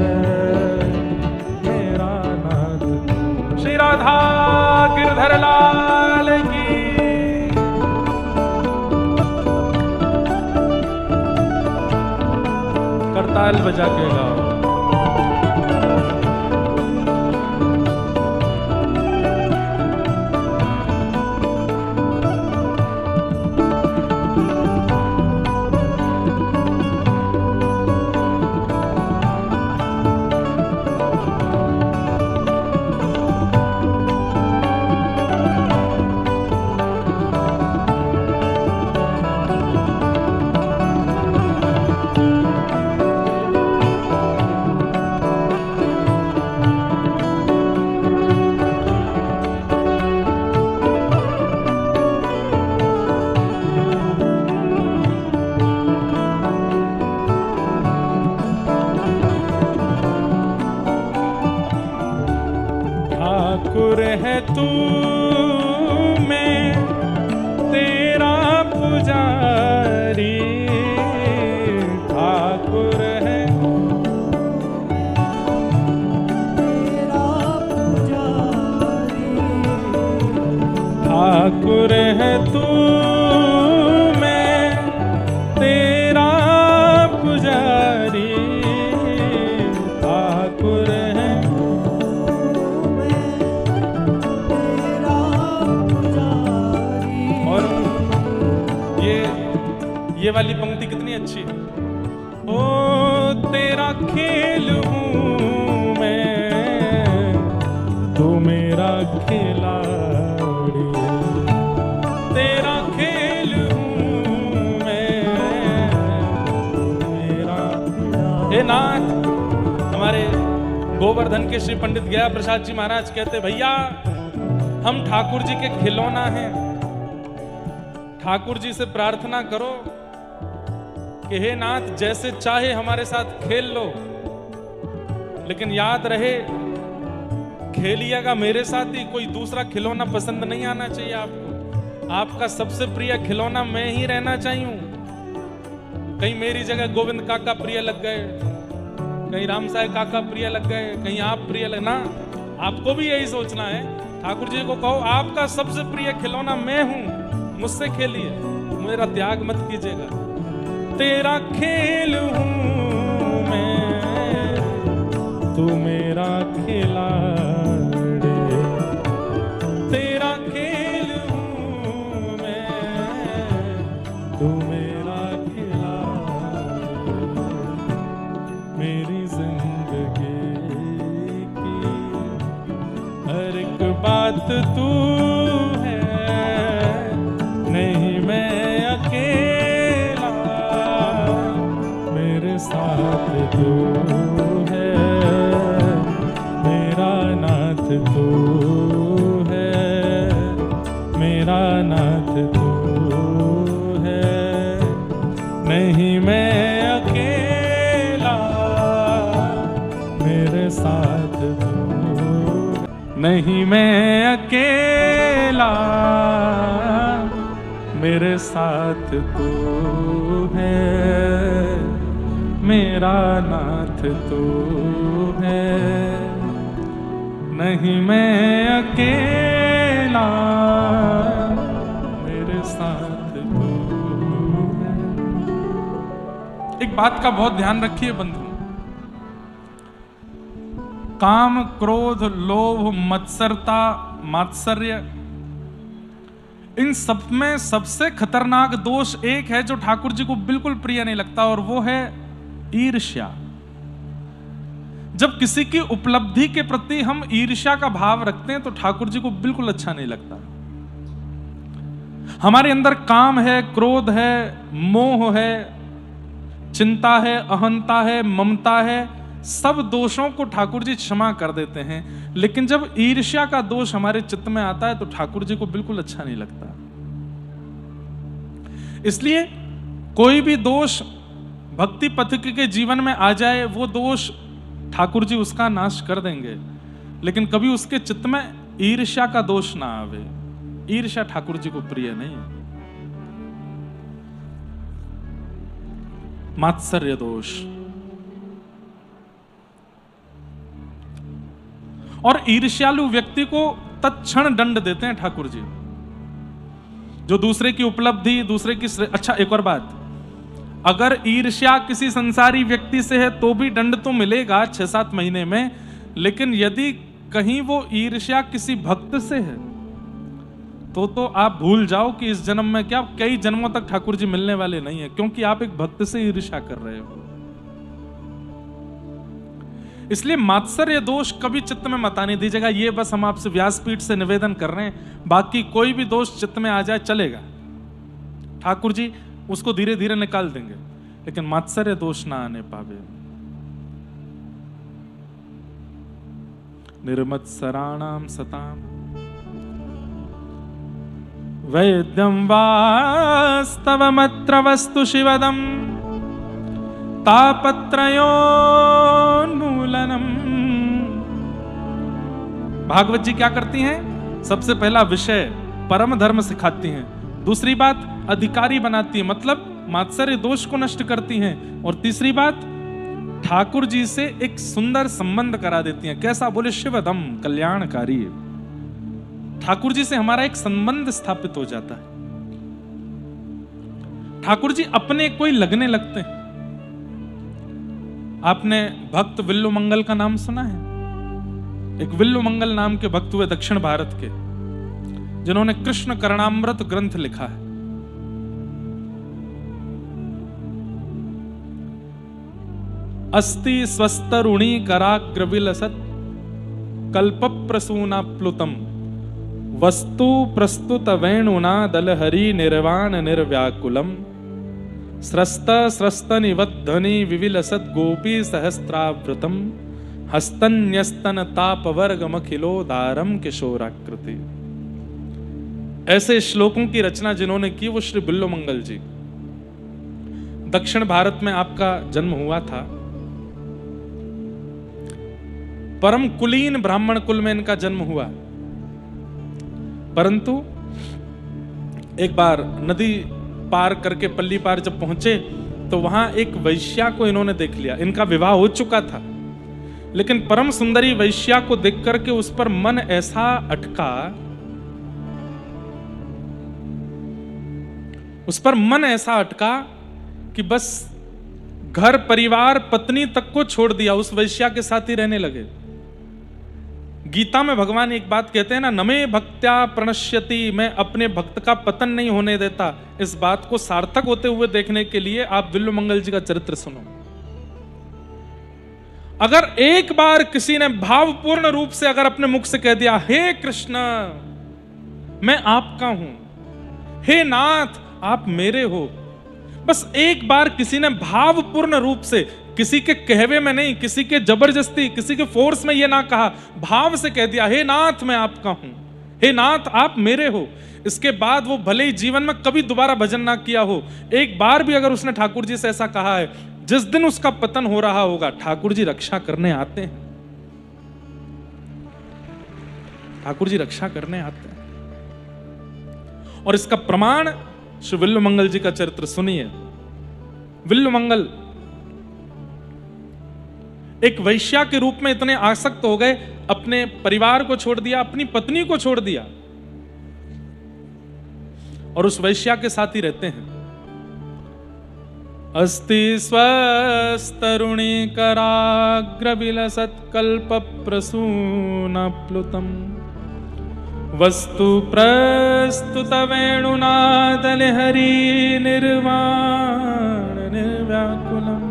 मेरा नाथ। श्री राधा गिरधर लाल की। करताल बजा के गाओ। ठाकुर है तू, मैं तेरा पुजारी। ठाकुर है तेरा पुजारी। ठाकुर है तू, मैं तेरा पुजारी। ठाकुर है ये वाली पंक्ति कितनी अच्छी है। ओ तेरा खेल हूँ मैं, तू मेरा खिलाड़ी। तेरा खेल हूँ मैं, मेरा। हे नाथ, हमारे गोवर्धन के श्री पंडित गया प्रसाद जी महाराज कहते, भैया हम ठाकुर जी के खिलौना हैं। ठाकुर जी से प्रार्थना करो कि हे नाथ, जैसे चाहे हमारे साथ खेल लो, लेकिन याद रहे खेलिएगा मेरे साथ ही, कोई दूसरा खिलौना पसंद नहीं आना चाहिए आपको। आपका सबसे प्रिय खिलौना मैं ही रहना चाहिए। कहीं मेरी जगह गोविंद काका प्रिय लग गए, कहीं रामसाय काका प्रिय लग गए, कहीं आप प्रिय लगना। आपको भी यही सोचना है। ठाकुर जी को कहो आपका सबसे प्रिय खिलौना मैं हूं, मुझसे खेलिए, मेरा त्याग मत कीजिएगा। तेरा खेल हूँ मैं, तू मेरा खिलाड़ी। तेरा खेल हूँ मैं, तू मेरा खिलाड़ी। मेरी जिंदगी की हर एक बात तू है, नहीं मैं अकेला, मेरे साथ तू है, मेरा नाथ तू है, मेरा नाथ तू है, नहीं मैं अकेला, मेरे साथ तू। नहीं मैं अकेला, मेरे साथ तू है, मेरा नाथ तू है, नहीं मैं अकेला, मेरे साथ तू है। एक बात का बहुत ध्यान रखिए बंधु, काम, क्रोध, लोभ, मत्सरता, मात्सर्य, इन सब में सबसे खतरनाक दोष एक है जो ठाकुर जी को बिल्कुल प्रिय नहीं लगता, और वो है ईर्ष्या। जब किसी की उपलब्धि के प्रति हम ईर्ष्या का भाव रखते हैं तो ठाकुर जी को बिल्कुल अच्छा नहीं लगता। हमारे अंदर काम है, क्रोध है, मोह है, चिंता है, अहंता है, ममता है, सब दोषों को ठाकुर जी क्षमा कर देते हैं। लेकिन जब ईर्ष्या का दोष हमारे चित्त में आता है तो ठाकुर जी को बिल्कुल अच्छा नहीं लगता। इसलिए कोई भी दोष भक्ति पथिक के जीवन में आ जाए, वो दोष ठाकुर जी उसका नाश कर देंगे, लेकिन कभी उसके चित्त में ईर्ष्या का दोष ना आवे। ईर्ष्या ठाकुर जी को प्रिय नहीं है। मात्सर्य दोष। और ईर्ष्यालु व्यक्ति को तत्क्षण दंड देते हैं ठाकुर जी, जो दूसरे की उपलब्धि, दूसरे की अच्छा, एक और बात, अगर ईर्ष्या किसी संसारी व्यक्ति से है तो भी दंड तो मिलेगा 6-7 महीने में, लेकिन यदि कहीं वो ईर्ष्या किसी भक्त से है तो आप भूल जाओ कि इस जन्म में क्या, कई जन्मों तक ठाकुर जी मिलने वाले नहीं है, क्योंकि आप एक भक्त से ईर्ष्या कर रहे हो। इसलिए मात्सर्य दोष कभी चित्त में मत आने दीजिएगा। ये बस हम आपसे व्यासपीठ से निवेदन कर रहे हैं, बाकी कोई भी दोष चित्त में आ जाए चलेगा, ठाकुर जी उसको धीरे धीरे निकाल देंगे, लेकिन मात्सर्य दोष ना आने पावे। निर्मत्सराणाम सताम वैद्यं वास्तवमत्र वस्तु शिवदम तापत्रयोन्मूलनम। भागवत जी क्या करती हैं? सबसे पहला विषय परम धर्म सिखाती हैं, दूसरी बात अधिकारी बनाती है, मतलब मात्सर्य दोष को नष्ट करती हैं, और तीसरी बात ठाकुर जी से एक सुंदर संबंध करा देती हैं। कैसा? बोले शिवदम, कल्याणकारी। ठाकुर जी से हमारा एक संबंध स्थापित हो जाता है। ठाकुर जी अपने कोई लगने लगते हैं। आपने भक्त विल्लु मंगल का नाम सुना है? एक विल्लु मंगल नाम के भक्त हुए दक्षिण भारत के, जिन्होंने कृष्ण करणामृत ग्रंथ लिखा है। अस्ति स्वस्तरुणी कराग्र विलसत कल्प प्रसूना प्लुतम वस्तु प्रस्तुत वेणुना दलहरी निर्वाण निर्व्याकुलम स्रस्त स्रस्त निवद्धनि विविलसत गोपी सहस्त्रावृतम हस्तन्यस्तन तापवर्गमखिलोदारम किशोराकृति। ऐसे श्लोकों की रचना जिन्होंने की वो श्री बिल्लो मंगल जी। दक्षिण भारत में आपका जन्म हुआ था। परम कुलीन ब्राह्मण कुल में इनका जन्म हुआ, परंतु एक बार नदी पार करके पल्ली पार जब पहुंचे तो वहां एक वैश्या को इन्होंने देख लिया। इनका विवाह हो चुका था, लेकिन परम सुंदरी वैश्या को देख करके उस पर मन ऐसा अटका, कि बस घर परिवार पत्नी तक को छोड़ दिया, उस वैश्या के साथ ही रहने लगे। गीता में भगवान एक बात कहते हैं ना, नमे भक्त्या प्रणश्यति, मैं अपने भक्त का पतन नहीं होने देता। इस बात को सार्थक होते हुए देखने के लिए आप विल्लु मंगल जी का चरित्र सुनो। अगर एक बार किसी ने भावपूर्ण रूप से अगर अपने मुख से कह दिया, हे कृष्ण मैं आपका हूं, हे नाथ आप मेरे हो, बस एक बार किसी ने भावपूर्ण रूप से, किसी के कहवे में नहीं, किसी के जबरदस्ती, किसी के फोर्स में यह ना कहा, भाव से कह दिया, हे नाथ मैं आपका हूं, हे नाथ आप मेरे हो, इसके बाद वो भले ही जीवन में कभी दोबारा भजन ना किया हो, एक बार भी अगर उसने ठाकुर जी से ऐसा कहा है, जिस दिन उसका पतन हो रहा होगा ठाकुर जी रक्षा करने आते हैं। ठाकुर जी रक्षा करने आते हैं। और इसका प्रमाण श्री विल्लु मंगल जी का चरित्र सुनिए। विल्लु मंगल एक वैश्या के रूप में इतने आसक्त हो गए, अपने परिवार को छोड़ दिया, अपनी पत्नी को छोड़ दिया, और उस वैश्या के साथ ही रहते हैं। अस्ति स्वस्तरुणी कराग्र विलसत कल्प प्रसून प्लुतम वस्तु प्रस्तुत वेणुनादल हरि निर्वाण निर्व्याकुलम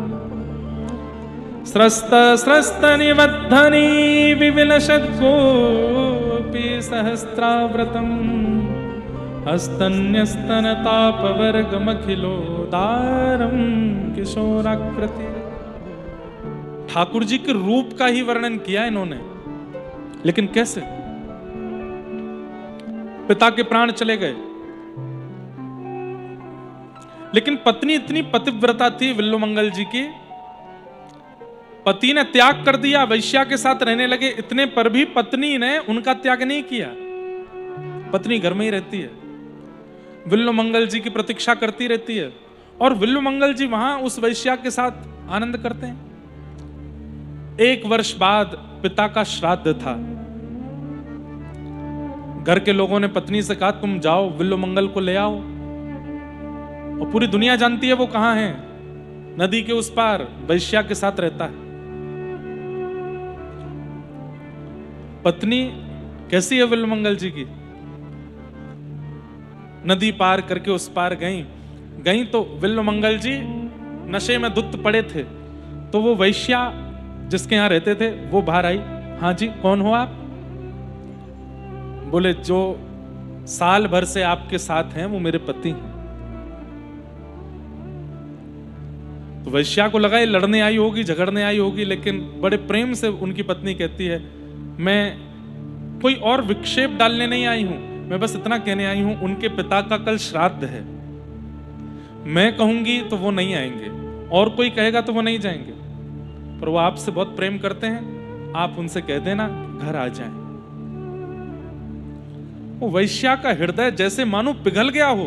स्रस्त स्रस्त निवद्धनि विविलसत गोपी सहस्त्राव्रतम हस्तन्यस्तन तापवर्गमखिलोदारम किशोराकृति। ठाकुर जी के रूप का ही वर्णन किया इन्होंने, लेकिन कैसे? पिता के प्राण चले गए, लेकिन पत्नी इतनी पतिव्रता थी विल्लु मंगल जी की, पति ने त्याग कर दिया, वैश्या के साथ रहने लगे, इतने पर भी पत्नी ने उनका त्याग नहीं किया। पत्नी घर में ही रहती है, विल्लु मंगल जी की प्रतीक्षा करती रहती है, और विल्वमंगल जी वहां उस वैश्या के साथ आनंद करते हैं। 1 वर्ष बाद पिता का श्राद्ध था। घर के लोगों ने पत्नी से कहा तुम जाओ विल्वमंगल को ले आओ, और पूरी दुनिया जानती है वो कहां है, नदी के उस पार वैश्या के साथ रहता है। पत्नी कैसी है विल्वमंगल जी की, नदी पार करके उस पार गई तो विल्वमंगल जी नशे में धुत पड़े थे, तो वो वैश्या जिसके यहां रहते थे वो बाहर आई। हाँ जी, कौन हो आप? बोले जो साल भर से आपके साथ हैं वो मेरे पति हैं। तो वैश्या को लगा ये लड़ने आई होगी, झगड़ने आई होगी, लेकिन बड़े प्रेम से उनकी पत्नी कहती है मैं कोई और विक्षेप डालने नहीं आई हूं, मैं बस इतना कहने आई हूं उनके पिता का कल श्राद्ध है, मैं कहूंगी तो वो नहीं आएंगे और कोई कहेगा तो वो नहीं जाएंगे, पर वो आपसे बहुत प्रेम करते हैं, आप उनसे कह देना घर आ जाएं। वो वैश्या का हृदय जैसे मानो पिघल गया हो,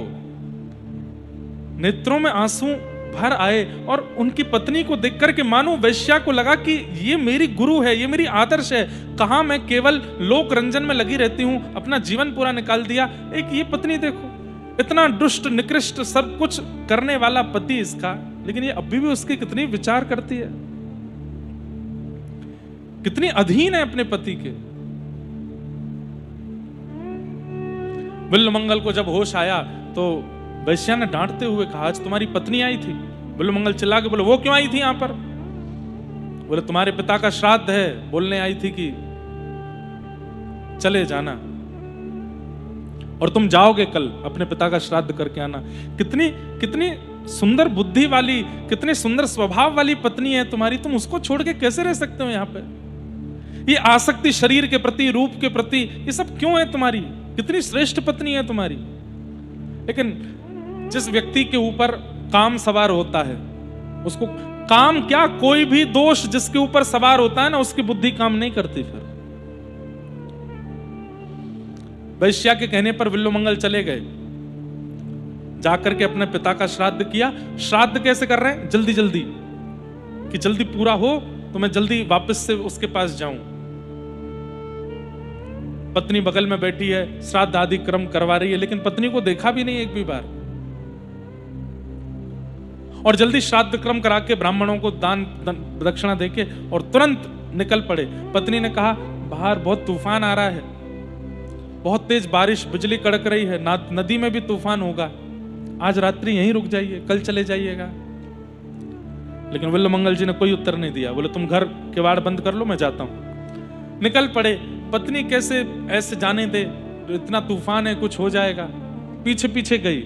नेत्रों में आंसू भर आए, और उनकी पत्नी को देखकर के मानो वैश्या को लगा कि ये मेरी गुरु है, ये मेरी आदर्श है, कहां मैं केवल लोक रंजन में लगी रहती हूं, अपना जीवन पूरा निकाल दिया, एक ये पत्नी देखो, इतना दुष्ट निकृष्ट सब कुछ करने वाला पति इसका, लेकिन ये अभी भी उसकी कितनी विचार करती है, कितनी अधीन है अपने पति के। विल्वमंगल को जब होश आया तो वैश्या ने डांटते हुए कहा आज तुम्हारी पत्नी आई थी। विल्वमंगल चिल्ला के बोले वो क्यों आई थी यहां पर? बोले तुम्हारे पिता का श्राद्ध है, बोलने आई थी कि चले जाना और तुम जाओगे कल अपने पिता का श्राद्ध करके आना। कितनी कितनी सुंदर बुद्धि वाली, कितने सुंदर स्वभाव वाली पत्नी है तुम्हारी, तुम उसको छोड़ के कैसे रह सकते हो यहाँ पे? ये आसक्ति शरीर के प्रति, रूप के प्रति, ये सब क्यों है तुम्हारी? कितनी श्रेष्ठ पत्नी है तुम्हारी। लेकिन जिस व्यक्ति के ऊपर काम सवार होता है, उसको काम क्या, कोई भी दोष जिसके ऊपर सवार होता है ना, उसकी बुद्धि काम नहीं करती। फिर वैश्या के कहने पर विल्वमंगल चले गए, जाकर के अपने पिता का श्राद्ध किया। श्राद्ध कैसे कर रहे हैं? जल्दी जल्दी, कि जल्दी पूरा हो तो मैं जल्दी वापस से उसके पास जाऊं। पत्नी बगल में बैठी है, श्राद्ध आदि क्रम करवा रही है, लेकिन पत्नी को देखा भी नहीं एक भी बार। और जल्दी श्राद्ध क्रम करा के ब्राह्मणों को दान दक्षिणा देके और तुरंत निकल पड़े। पत्नी ने कहा बाहर बहुत तूफान आ रहा है, बहुत तेज बारिश, बिजली कड़क रही है, नदी में भी तूफान होगा, आज रात्रि यहीं रुक जाइए, कल चले जाइएगा। लेकिन विल्वमंगल जी ने कोई उत्तर नहीं दिया। बोले तुम घर किवाड़ बंद कर लो, मैं जाता हूं। निकल पड़े। पत्नी कैसे ऐसे जाने दे, इतना तूफान है, कुछ हो जाएगा, पीछे पीछे गई।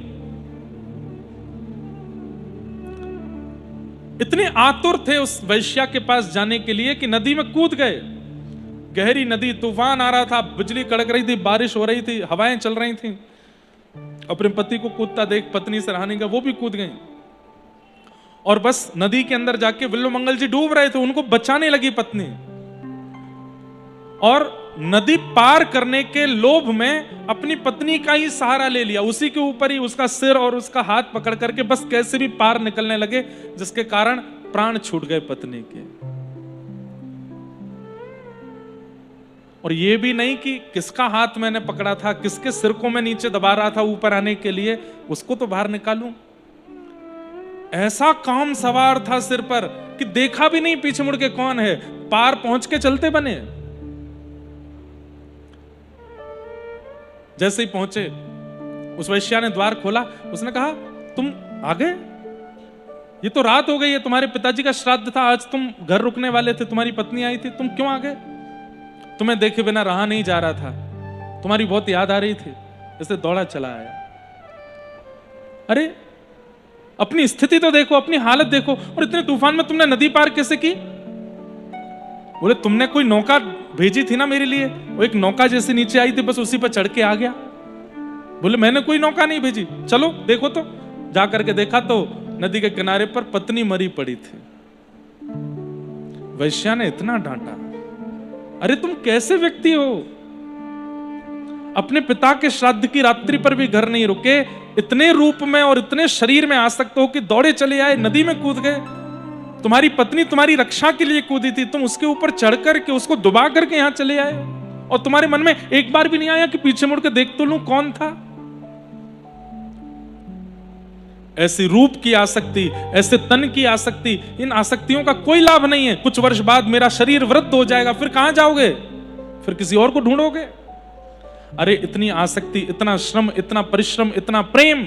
इतने आतुर थे उस वैश्या के पास जाने के लिए कि नदी में कूद गए। गहरी नदी, तूफान आ रहा था, बिजली कड़क रही थी, बारिश हो रही थी, हवाएं चल रही थी। अपने पति को कूदता देख पत्नी सराहने का वो भी कूद गई, और बस नदी के अंदर जाके विल्वमंगल जी डूब रहे थे, उनको बचाने लगी पत्नी। और नदी पार करने के लोभ में अपनी पत्नी का ही सहारा ले लिया, उसी के ऊपर ही उसका सिर और उसका हाथ पकड़ करके बस कैसे भी पार निकलने लगे, जिसके कारण प्राण छूट गए पत्नी के। और ये भी नहीं कि किसका हाथ मैंने पकड़ा था, किसके सिर को मैं नीचे दबा रहा था ऊपर आने के लिए, उसको तो बाहर निकालूं। ऐसा काम सवार था सिर पर कि देखा भी नहीं पीछे मुड़ के कौन है, पार पहुंच के चलते बने। जैसे ही पहुंचे, उस वैश्या ने द्वार खोला, उसने कहा तुम आ गए, ये तो रात हो गई है, तुम्हारे पिताजी का श्राद्ध था, आज तुम घर रुकने वाले थे, तुम्हारी पत्नी आई थी, तुम क्यों आ गए? तुम्हें देखे बिना रहा नहीं जा रहा था, तुम्हारी बहुत याद आ रही थी, इसलिए दौड़ा चला आया। अरे अपनी स्थिति तो देखो, अपनी हालत देखो, और इतने तूफान में तुमने नदी पार कैसे की? बोले तुमने कोई नौका भेजी थी ना मेरे लिए, वो एक नौका जैसे नीचे आई थी, बस उसी पर चढ़ के आ गया। बोले मैंने कोई नौका नहीं भेजी, चलो देखो। तो जाकर के देखा तो नदी के किनारे पर पत्नी मरी पड़ी थी। वैश्या ने इतना डांटा, अरे तुम कैसे व्यक्ति हो, अपने पिता के श्राद्ध की रात्रि पर भी घर नहीं रुके, इतने रूप में और इतने शरीर में आसक्त हो कि दौड़े चले आए, नदी में कूद गए। तुम्हारी पत्नी तुम्हारी रक्षा के लिए कूदी थी, तुम उसके ऊपर चढ़ करके उसको दुबा करके यहां चले आए, और तुम्हारे मन में एक बार भी नहीं आया कि पीछे मुड़ के देख तो लूं कौन था। ऐसी रूप की आसक्ति, ऐसे तन की आसक्ति, इन आसक्तियों का कोई लाभ नहीं है। कुछ वर्ष बाद मेरा शरीर वृद्ध हो जाएगा, फिर कहां जाओगे? फिर किसी और को ढूंढोगे। अरे इतनी आसक्ति, इतना श्रम, इतना परिश्रम, इतना प्रेम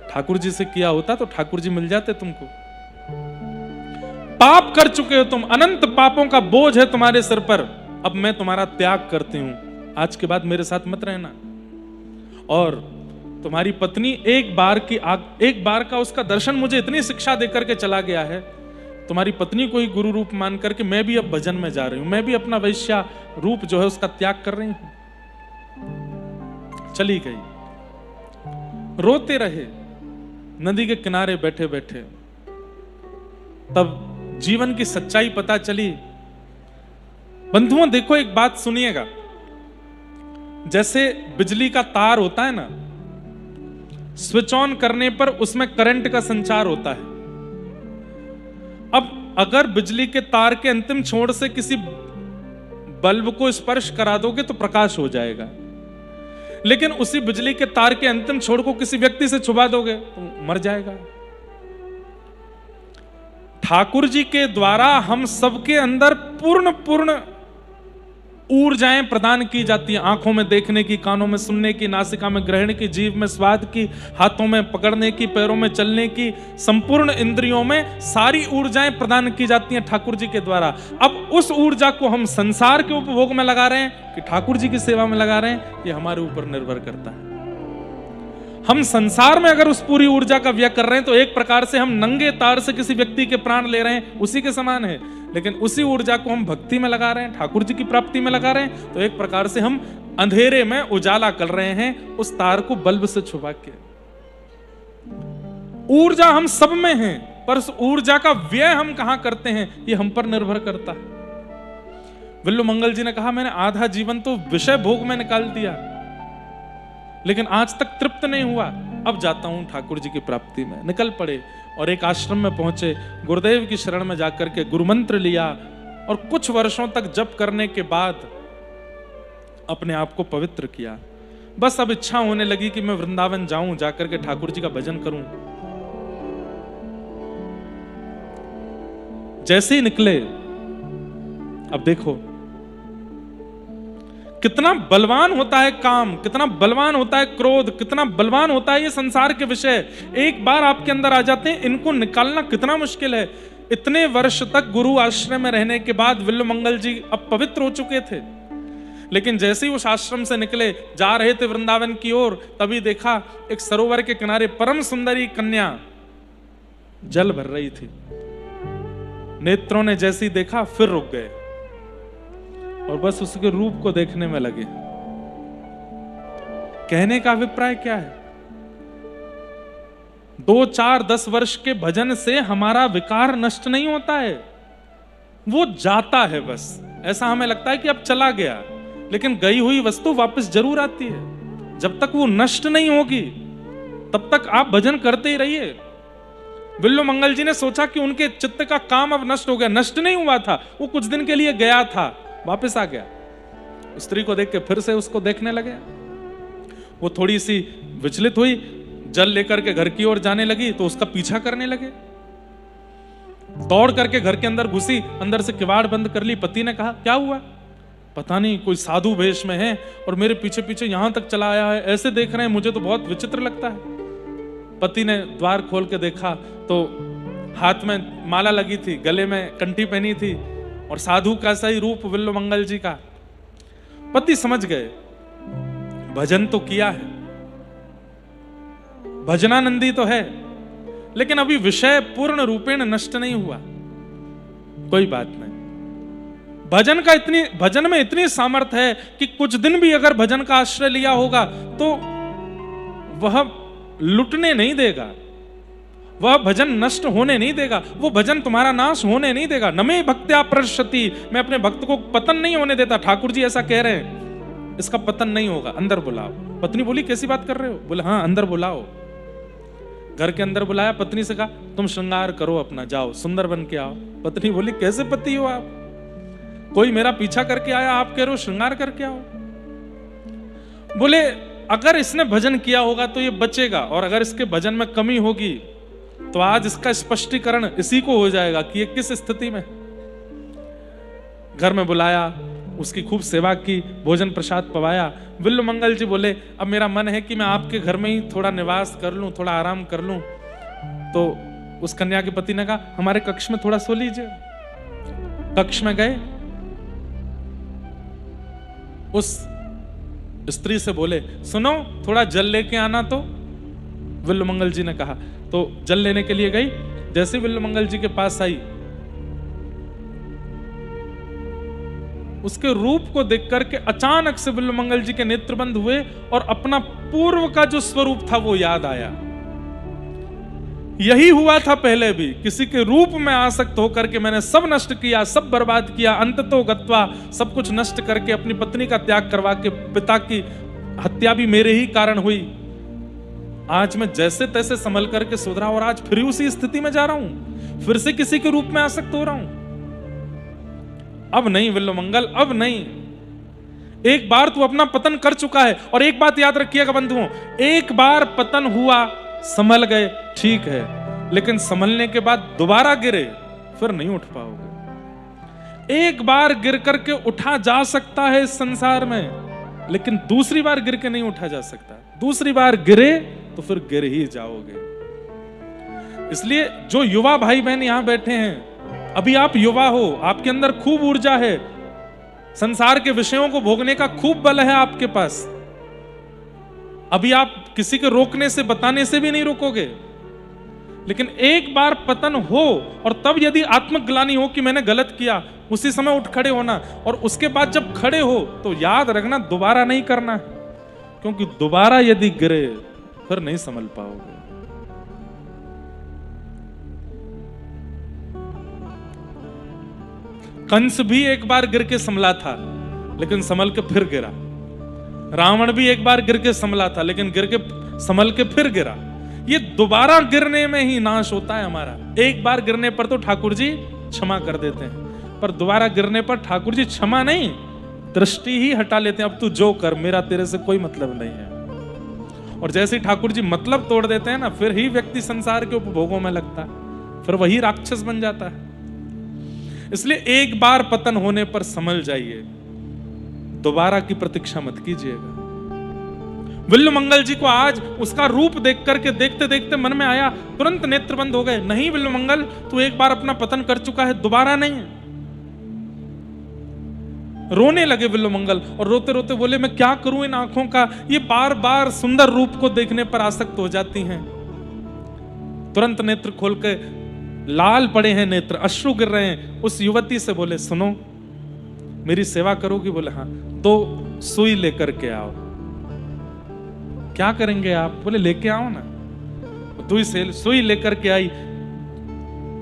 ठाकुर जी से किया होता तो ठाकुर जी मिल जाते तुमको। पाप कर चुके हो तुम, अनंत पापों का बोझ है तुम्हारे सिर पर। अब मैं तुम्हारा त्याग करती हूं, आज के बाद मेरे साथ मत रहना। और तुम्हारी पत्नी एक बार का उसका दर्शन मुझे इतनी शिक्षा देकर के चला गया है, तुम्हारी पत्नी को ही गुरु रूप मान करके मैं भी अब भजन में जा रही हूं, मैं भी अपना वैश्या रूप जो है उसका त्याग कर रही हूं। चली गई। रोते रहे नदी के किनारे बैठे बैठे। तब जीवन की सच्चाई पता चली। बंधुओं देखो, एक बात सुनिएगा, जैसे बिजली का तार होता है ना, स्विच ऑन करने पर उसमें करंट का संचार होता है। अब अगर बिजली के तार के अंतिम छोर से किसी बल्ब को स्पर्श करा दोगे तो प्रकाश हो जाएगा, लेकिन उसी बिजली के तार के अंतिम छोर को किसी व्यक्ति से छुपा दोगे तो मर जाएगा। ठाकुर जी के द्वारा हम सबके अंदर पूर्ण ऊर्जाएं प्रदान की जाती हैं। आंखों में देखने की, कानों में सुनने की, नासिका में ग्रहण की, जीभ में स्वाद की, हाथों में पकड़ने की, पैरों में चलने की, संपूर्ण इंद्रियों में सारी ऊर्जाएं प्रदान की जाती हैं ठाकुर जी के द्वारा। अब उस ऊर्जा को हम संसार के उपभोग में लगा रहे हैं कि ठाकुर जी की सेवा में लगा रहे हैं, ये हमारे ऊपर निर्भर करता है। हम संसार में अगर उस पूरी ऊर्जा का व्यय कर रहे हैं तो एक प्रकार से हम नंगे तार से किसी व्यक्ति के प्राण ले रहे हैं, उसी के समान है। लेकिन उसी ऊर्जा को हम भक्ति में लगा रहे हैं, ठाकुर जी की प्राप्ति में लगा रहे हैं, तो एक प्रकार से हम अंधेरे में उजाला कर रहे हैं, उस तार को बल्ब से छुपा के। ऊर्जा हम सब में है, पर उस ऊर्जा का व्यय हम कहां करते हैं ये हम पर निर्भर करता है। विल्लू मंगल जी ने कहा, मैंने आधा जीवन तो विषय भोग में निकाल दिया, लेकिन आज तक तृप्त नहीं हुआ, अब जाता हूं ठाकुर जी की प्राप्ति में। निकल पड़े और एक आश्रम में पहुंचे, गुरुदेव की शरण में जाकर के गुरु मंत्र लिया, और कुछ वर्षों तक जप करने के बाद अपने आप को पवित्र किया। बस अब इच्छा होने लगी कि मैं वृंदावन जाऊं, जाकर के ठाकुर जी का भजन करूं। जैसे ही निकले, अब देखो कितना बलवान होता है काम, कितना बलवान होता है क्रोध, कितना बलवान होता है ये संसार के विषय। एक बार आपके अंदर आ जाते हैं, इनको निकालना कितना मुश्किल है। इतने वर्ष तक गुरु आश्रम में रहने के बाद विल्लू मंगल जी अब पवित्र हो चुके थे, लेकिन जैसे ही उस आश्रम से निकले, जा रहे थे वृंदावन की ओर, तभी देखा एक सरोवर के किनारे परम सुंदरी कन्या जल भर रही थी। नेत्रों ने जैसे ही देखा फिर रुक गए और बस उसके रूप को देखने में लगे। कहने का अभिप्राय क्या है? 2, 4, 10 वर्ष के भजन से हमारा विकार नष्ट नहीं होता है, वो जाता है बस। ऐसा हमें लगता है कि अब चला गया, लेकिन गई हुई वस्तु वापस जरूर आती है। जब तक वो नष्ट नहीं होगी तब तक आप भजन करते ही रहिए। विल्लू मंगल जी ने सोचा कि उनके चित्त का काम अब नष्ट हो गया, नष्ट नहीं हुआ था, वो कुछ दिन के लिए गया था, वापस आ गया। स्त्री को देख के फिर से उसको देखने लगे। वो थोड़ी सी विचलित हुई, जल लेकर के घर की ओर जाने लगी तो उसका पीछा करने लगे। दौड़ करके घर के अंदर घुसी, अंदर से किवाड़ बंद कर ली। पति ने कहा, क्या हुआ? पता नहीं, कोई साधु वेश में है और मेरे पीछे पीछे यहां तक चला आया है, ऐसे देख रहे हैं, मुझे तो बहुत विचित्र लगता है। पति ने द्वार खोल के देखा तो हाथ में माला लगी थी, गले में कंठी पहनी थी और साधु का सही रूप विल्लू मंगल जी का। पति समझ गए, भजन तो किया है, भजनानंदी तो है, लेकिन अभी विषय पूर्ण रूपेण नष्ट नहीं हुआ। कोई बात नहीं, भजन में इतनी सामर्थ्य है कि कुछ दिन भी अगर भजन का आश्रय लिया होगा तो वह लुटने नहीं देगा, वह भजन नष्ट होने नहीं देगा, वो भजन तुम्हारा नाश होने नहीं देगा। न मे भक्त्या प्रश्यति, मैं अपने भक्त को पतन नहीं होने देता। ठाकुर जी ऐसा कह रहे हैं, इसका पतन नहीं होगा, अंदर बुलाओ। पत्नी बोली कैसी बात कर रहे हो? बोले हाँ अंदर बुलाओ। घर के अंदर बुलाया, पत्नी से कहा तुम श्रृंगार करो अपना, जाओ सुंदर बन के आओ। पत्नी बोली कैसे पति हो आप? कोई मेरा पीछा करके आया, आप कह रहे हो श्रृंगार करके आओ। बोले अगर इसने भजन किया होगा तो ये बचेगा, और अगर इसके भजन में कमी होगी तो आज इसका स्पष्टीकरण इसी को हो जाएगा कि ये किस स्थिति में। घर में बुलाया, उसकी खूब सेवा की, भोजन प्रसाद पवाया। विल्लु मंगल जी बोले अब मेरा मन है कि मैं आपके घर में ही थोड़ा निवास कर लूं, थोड़ा आराम कर लूं। तो उस कन्या के पति ने कहा हमारे कक्ष में थोड़ा सो लीजिए। कक्ष में गए, उस स्त्री से बोले सुनो थोड़ा जल लेके आना। तो विल्लु मंगल जी ने कहा, तो जल लेने के लिए गई। जैसे विल्लु मंगल जी के पास आई, उसके रूप को देख करके अचानक से विल्लु मंगल जी के नेत्र बंद हुए और अपना पूर्व का जो स्वरूप था वो याद आया। यही हुआ था पहले भी, किसी के रूप में आसक्त होकर के मैंने सब नष्ट किया, सब बर्बाद किया, अंततो गत्वा सब कुछ नष्ट करके अपनी पत्नी का त्याग करवा के पिता की हत्या भी मेरे ही कारण हुई। आज मैं जैसे तैसे संभल करके सुधरा और आज फिर उसी स्थिति में जा रहा हूं, फिर से किसी के रूप में आसक्त हो रहा हूं। अब नहीं विल्लु मंगल, अब नहीं। एक बार तू अपना पतन कर चुका है, और एक बात याद रखिएगा बंधुओं, एक बार पतन हुआ, संभल गए, ठीक है, लेकिन संभलने के बाद दोबारा गिरे फिर नहीं उठ पाओगे। एक बार गिर करके उठा जा सकता है इस संसार में, लेकिन दूसरी बार गिर के नहीं उठा जा सकता। दूसरी बार गिरे तो फिर गिर ही जाओगे। इसलिए जो युवा भाई बहन यहां बैठे हैं, अभी आप युवा हो, आपके अंदर खूब ऊर्जा है, संसार के विषयों को भोगने का खूब बल है आपके पास। अभी आप किसी के रोकने से, बताने से भी नहीं रोकोगे, लेकिन एक बार पतन हो और तब यदि आत्मग्लानि हो कि मैंने गलत किया, उसी समय उठ खड़े होना, और उसके बाद जब खड़े हो तो याद रखना दोबारा नहीं करना, क्योंकि दोबारा यदि गिरे फिर नहीं संभल पाओगे। कंस भी एक बार गिर के संभला था, लेकिन संभल के फिर गिरा। रावण भी एक बार गिर के संभला था, लेकिन गिर के संभल के फिर गिरा। ये दोबारा गिरने में ही नाश होता है हमारा। एक बार गिरने पर तो ठाकुर जी क्षमा कर देते हैं, पर दोबारा गिरने पर ठाकुर जी क्षमा नहीं, दृष्टि ही हटा लेते हैं। अब तू जो कर, मेरा तेरे से कोई मतलब नहीं है। और जैसे ही ठाकुर जी मतलब तोड़ देते हैं ना, फिर ही व्यक्ति संसार के उपभोगों में लगता है, फिर वही राक्षस बन जाता है। इसलिए एक बार पतन होने पर संभल जाइए, दोबारा की प्रतीक्षा मत कीजिएगा। विल्लु मंगल जी को आज उसका रूप देख करके देखते देखते मन में आया, तुरंत नेत्र बंद हो गए। नहीं विल्लु मंगल, तू एक बार अपना पतन कर चुका है, दोबारा नहीं। रोने लगे विल्लु मंगल, और रोते रोते बोले मैं क्या करूं इन आंखों का, ये बार बार सुंदर रूप को देखने पर आसक्त हो जाती हैं। तुरंत नेत्र खोल के, लाल पड़े हैं नेत्र, अश्रु गिर रहे हैं, उस युवती से बोले सुनो मेरी सेवा करोगी? बोले हाँ। तो सुई लेकर के आओ। क्या करेंगे आप? बोले लेके आओ ना। दुई से सुई लेकर के आई।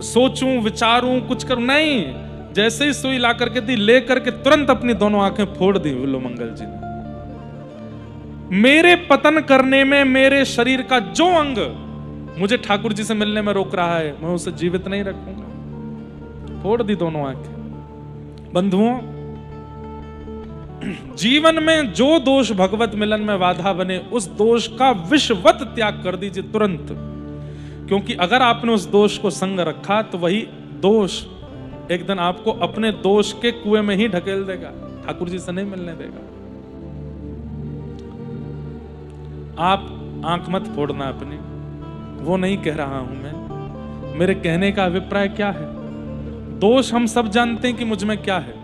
सोचूं विचारूं कुछ करूं, नहीं, जैसे ही सुई ला करके दी, ले करके तुरंत अपनी दोनों आंखें फोड़ दी विल्लु मंगल जी ने। मेरे पतन करने में मेरे शरीर का जो अंग मुझे ठाकुर जी से मिलने में रोक रहा है, मैं उसे जीवित नहीं रखूंगा। फोड़ दी दोनों आंखें। बंधुओं, जीवन में जो दोष भगवत मिलन में बाधा बने, उस दोष का विषवत त्याग कर दीजिए तुरंत। क्योंकि अगर आपने उस दोष को संग रखा तो वही दोष एक दिन आपको अपने दोष के कुएं में ही ढकेल देगा, ठाकुर जी से नहीं मिलने देगा। आप आंख मत फोड़ना अपनी, वो नहीं कह रहा हूं मैं। मेरे कहने का अभिप्राय क्या है? दोष हम सब जानते हैं कि मुझ में क्या है।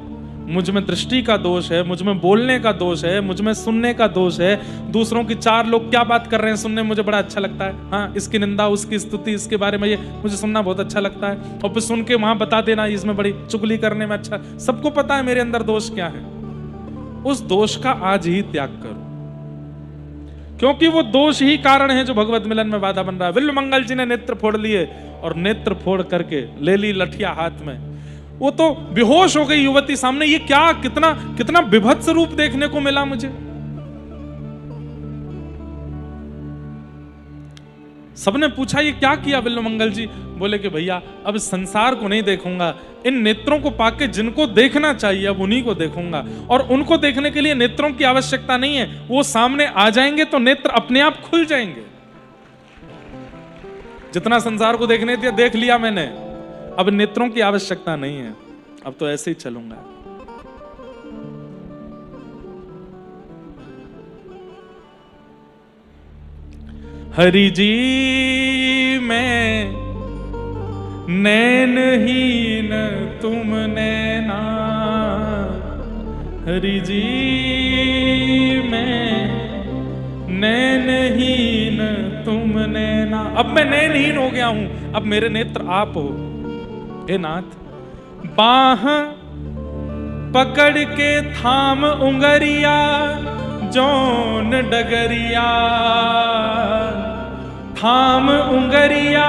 मुझ में दृष्टि का दोष है, मुझ में बोलने का दोष है, मुझ में सुनने का दोष है। दूसरों की चार लोग क्या बात कर रहे हैं सुनने में मुझे बड़ा अच्छा लगता है। हाँ, इसकी निंदा, उसकी स्तुति, इसके बारे में ये मुझे सुनना बहुत अच्छा लगता है, और फिर सुन के वहां बता देना इसमें बड़ी चुगली करने में अच्छा। सबको पता है मेरे अंदर दोष क्या है। उस दोष का आज ही त्याग करो, क्योंकि वो दोष ही कारण है जो भगवत मिलन में बाधा बन रहा है। विल्लु मंगल जी ने नेत्र फोड़ लिए, और नेत्र फोड़ करके ले ली लठिया हाथ में। वो तो बेहोश हो गई युवती सामने। ये क्या, कितना कितना विभत्स रूप देखने को मिला मुझे। सबने पूछा ये क्या किया बिल्वमंगल जी? बोले कि भैया अब इस संसार को नहीं देखूंगा, इन नेत्रों को पाके जिनको देखना चाहिए अब उन्हीं को देखूंगा। और उनको देखने के लिए नेत्रों की आवश्यकता नहीं है, वो सामने आ जाएंगे तो नेत्र अपने आप खुल जाएंगे। जितना संसार को देखने दिया देख लिया मैंने, अब नेत्रों की आवश्यकता नहीं है, अब तो ऐसे ही चलूंगा। हरि जी मैं नैनहीन तुम नैना, हरि जी मैं नैनहीन तुम नैना। अब मैं नैनहीन हो गया हूं, अब मेरे नेत्र आप हो। हे नाथ, बाह पकड़ के थाम उंगरिया जौन डगरिया, थाम उंगरिया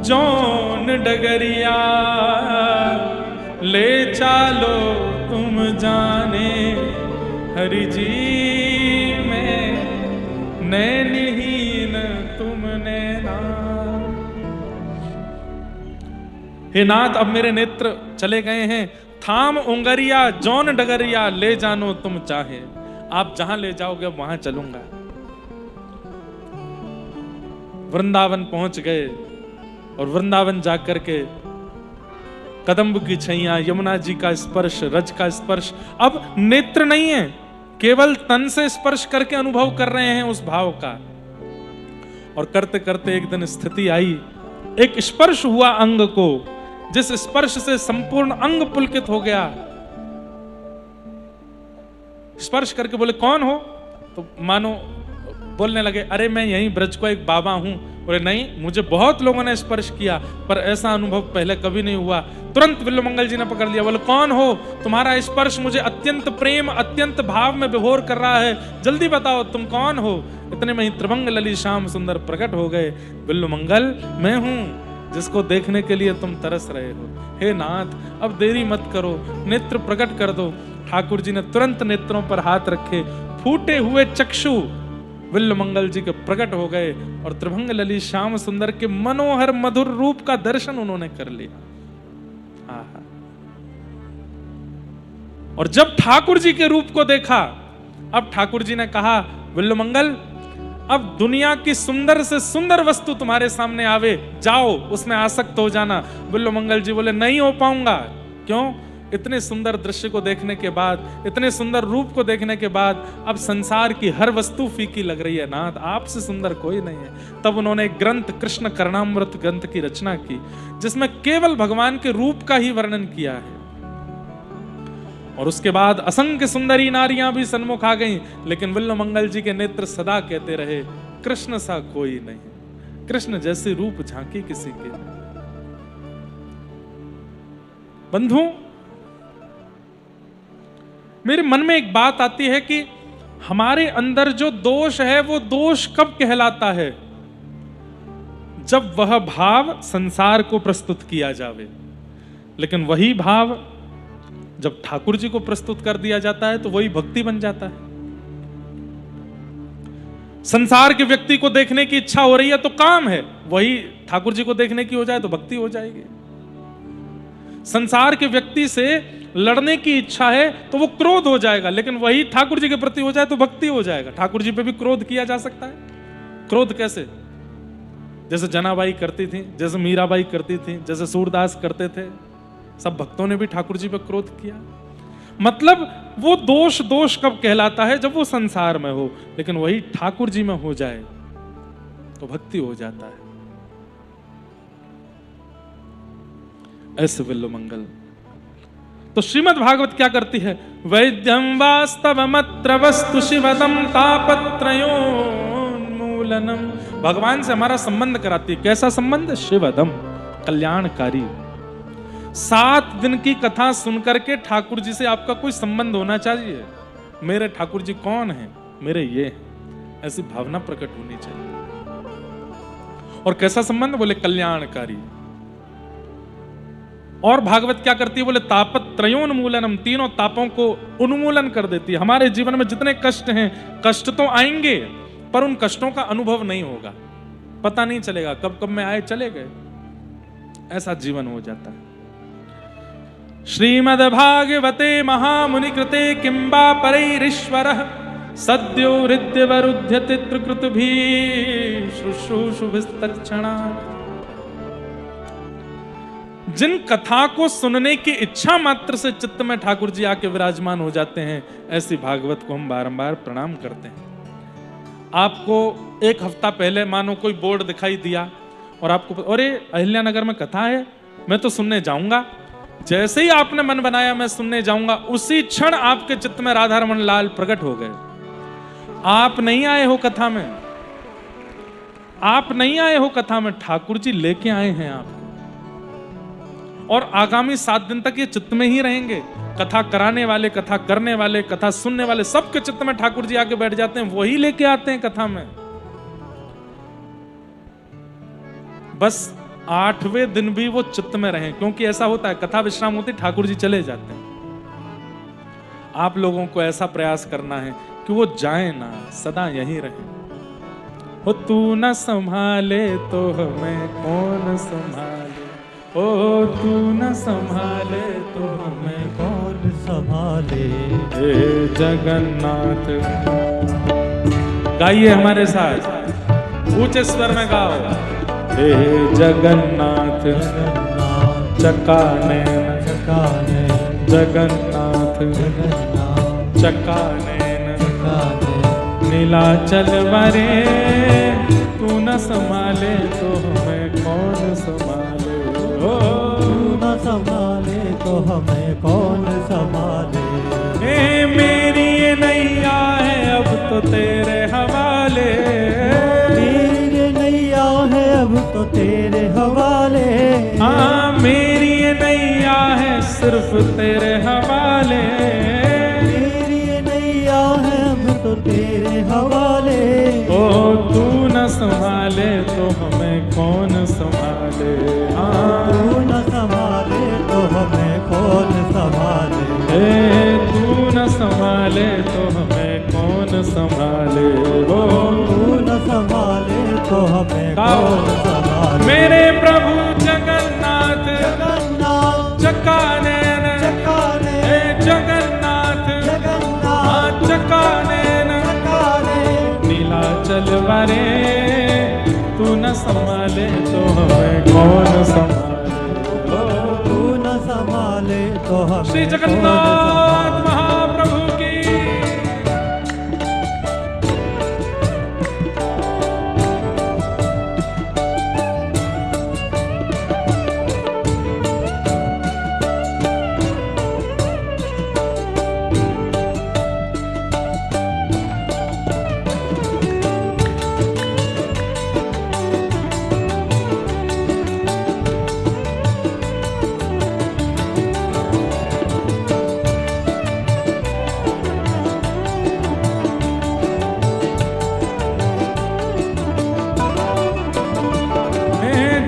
जौन डगरिया, ले चालो तुम जाने हरि जी मैं नैनहीन तुम नैना। हे नाथ, अब मेरे नेत्र चले गए हैं, थाम उंगरिया जौन डगरिया, ले जानो तुम चाहे। आप जहां ले जाओगे वहां चलूंगा। वृंदावन पहुंच गए और वृंदावन जाकर के कदम्ब की छैया, यमुना जी का स्पर्श, रज का स्पर्श, अब नेत्र नहीं है, केवल तन से स्पर्श करके अनुभव कर रहे हैं उस भाव का। और करते करते एक दिन स्थिति आई, एक स्पर्श हुआ अंग को, जिस स्पर्श से संपूर्ण अंग पुलकित हो गया। स्पर्श करके बोले कौन हो? तो मानो बोलने लगे अरे मैं यहीं ब्रज को एक बाबा हूं। बोले नहीं, मुझे बहुत लोगों ने स्पर्श किया पर ऐसा अनुभव पहले कभी नहीं हुआ। तुरंत बिल्वमंगल जी ने पकड़ लिया। बोले कौन हो? तुम्हारा स्पर्श मुझे अत्यंत प्रेम, अत्यंत भाव में विभोर कर रहा है, जल्दी बताओ तुम कौन हो? इतने में ही त्रिभंग ललित श्याम सुंदर प्रकट हो गए। बिल्वमंगल मैं हूं जिसको देखने के लिए तुम तरस रहे हो। हे नाथ, अब देरी मत करो, नेत्र प्रकट कर दो। ठाकुर जी ने तुरंत नेत्रों पर हाथ रखे, फूटे हुए चक्षु बिल्वमंगल जी के प्रकट हो गए और त्रिभंग ललित श्याम सुंदर के मनोहर मधुर रूप का दर्शन उन्होंने कर लिया। आहा। और जब ठाकुर जी के रूप को देखा, अब ठाकुर जी ने कहा बिल्वमंगल, अब दुनिया की सुंदर से सुंदर वस्तु तुम्हारे सामने आवे, जाओ उसमें आसक्त हो जाना। बिल्वमंगल जी बोले नहीं हो पाऊंगा। क्यों? इतने सुंदर दृश्य को देखने के बाद, इतने सुंदर रूप को देखने के बाद अब संसार की हर वस्तु फीकी लग रही है नाथ, आपसे सुंदर कोई नहीं है। तब उन्होंने एक ग्रंथ, कृष्ण करणामृत ग्रंथ की रचना की, जिसमें केवल भगवान के रूप का ही वर्णन किया है। और उसके बाद असंख्य सुंदरी नारियां भी सन्मुख आ गईं, लेकिन बिल्वमंगल जी के नेत्र सदा कहते रहे कृष्ण सा कोई नहीं, कृष्ण जैसे रूप झांकी किसी के। बंधु, मेरे मन में एक बात आती है कि हमारे अंदर जो दोष है वो दोष कब कहलाता है? जब वह भाव संसार को प्रस्तुत किया जावे। लेकिन वही भाव जब ठाकुर जी को प्रस्तुत कर दिया जाता है तो वही भक्ति बन जाता है। संसार के व्यक्ति को देखने की इच्छा हो रही है तो काम है, वही ठाकुर जी को देखने की हो जाए तो भक्ति हो जाएगी। संसार के व्यक्ति से लड़ने की इच्छा है तो वो क्रोध हो जाएगा, लेकिन वही ठाकुर जी के प्रति हो जाए तो भक्ति हो जाएगा। ठाकुर जी पे भी क्रोध किया जा सकता है। क्रोध कैसे? जैसे जनाबाई करती थी, जैसे मीराबाई करती थी, जैसे सूरदास करते थे, सब भक्तों ने भी ठाकुर जी पे क्रोध किया। मतलब वो दोष दोष कब कहलाता है? जब वो संसार में हो, लेकिन वही ठाकुर जी में हो जाए तो भक्ति हो जाता है। ऐसे बिल्वमंगल। तो श्रीमद् भागवत क्या करती है? वैद्यम वास्तवमत्र वस्तु शिवदम तापत्रयोन्मूलनम। भगवान से हमारा संबंध कराती है। कैसा संबंध? शिवदम, कल्याणकारी। 7 दिन की कथा सुनकर के ठाकुर जी से आपका कोई संबंध होना चाहिए। मेरे ठाकुर जी कौन है? मेरे ये हैं, ऐसी भावना प्रकट होनी चाहिए। और कैसा संबंध? बोले कल्याणकारी। और भागवत क्या करती है, बोले तापत्रयोन्मूलनम, तीनों तापों को उन्मूलन कर देती है। हमारे जीवन में जितने कष्ट हैं, कष्ट तो आएंगे पर उन कष्टों का अनुभव नहीं होगा, पता नहीं चलेगा कब कब में आए चले गए, ऐसा जीवन हो जाता है। श्रीमद् भागवते महामुनि कृते किंबा परैरीश्वरः सद्यो हृद्यवरुध्यते त्रिकृतभिः शुश्रूषुभिस्तत्क्षणात्। जिन कथा को सुनने की इच्छा मात्र से चित्त में ठाकुर जी आके विराजमान हो जाते हैं, ऐसी भागवत को हम बारंबार प्रणाम करते हैं। आपको एक हफ्ता पहले मानो कोई बोर्ड दिखाई दिया और आपको अरे अहिल्यानगर में कथा है, मैं तो सुनने जाऊंगा। जैसे ही आपने मन बनाया मैं सुनने जाऊंगा, उसी क्षण आपके चित्त में राधा रमन लाल प्रकट हो गए। आप नहीं आए हो कथा में, आप नहीं आए हो कथा में, ठाकुर जी लेके आए हैं आपको। और आगामी 7 दिन तक ये चित्त में ही रहेंगे। कथा कराने वाले, कथा करने वाले, कथा सुनने वाले, सबके चित्त में ठाकुर जी आके बैठ जाते हैं, वही लेके आते हैं कथा में। बस 8वें दिन भी वो चित्त में रहें, क्योंकि ऐसा होता है कथा विश्राम होती, ठाकुर जी चले जाते हैं। आप लोगों को ऐसा प्रयास करना है कि वो जाए ना, सदा यहीं रहे। हो तू न संभाले तो हमें कौन संभाले, ओ तू न संभाले तो हमें कौन संभाले। हे जगन्नाथ, गाइए हमारे साथ, ऊंचे स्वर में गाओ। हे जगन्नाथ चकाने चकाने जगन्नाथ जगन्नाथ चकाने चकाने नीलाचल वरे, तू न संभाले तो हमें कौन संभाले। तू न संभाले तो हमें कौन संभाले। हे मेरी ये नैया है अब तो तेरे हवाले, मेरी नैया है अब तो तेरे हवाले। हाँ मेरी ये नैया है सिर्फ तेरे हवाले, मेरी नैया है अब तो तेरे हवाले। ओ तू न संभाले तो हमें कौन संभाले। तू न संभाले तो हमें कौन संभाले। तू न संभाले तो हमें कौन संभाले। ओ तू न संभाले तो हमें कौन संभाले। मेरे प्रभु जगन्नाथ जगन्नाथ चकानैन चकाने जगन्नाथ जगन्नाथ चकानैन चकाने नीलाचल वरे, तू न संभाले तो हमें कौन संभाले। तू न संभाले तो हमें श्री जगन्नाथ महाप्रभु की।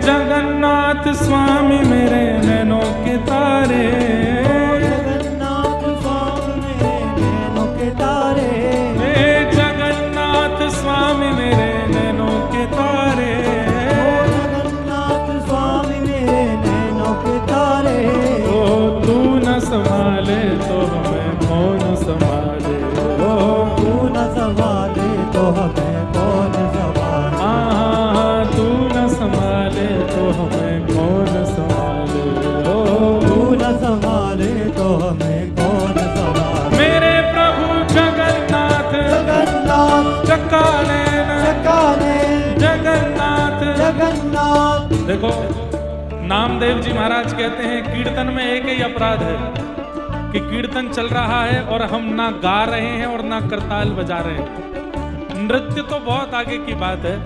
जगन्नाथ स्वामी मेरे नैनों के तारे, जगन्नाथ स्वामी मेरे नैनों के तारे। जगन्नाथ स्वामी मेरे नैनों के तारे, जगन्नाथ स्वामी मेरे नैनों के तारे। ओ तू न संभाले तो हमें कौन संभाले। ओ तू न संभाले तो हमें कौन संभाले। तू न संभाले तो हमें कौन संभाले। तू न संभाले तो हमें कौन संभाले। मेरे प्रभु जगन्नाथ जगन्नाथ चकानैन चकाने जगन्नाथ। जगन्नाथ। देखो नामदेव जी महाराज कहते हैं कीर्तन में एक ही अपराध है कि कीर्तन चल रहा है और हम ना गा रहे हैं और ना करताल बजा रहे हैं। नृत्य तो बहुत आगे की बात है,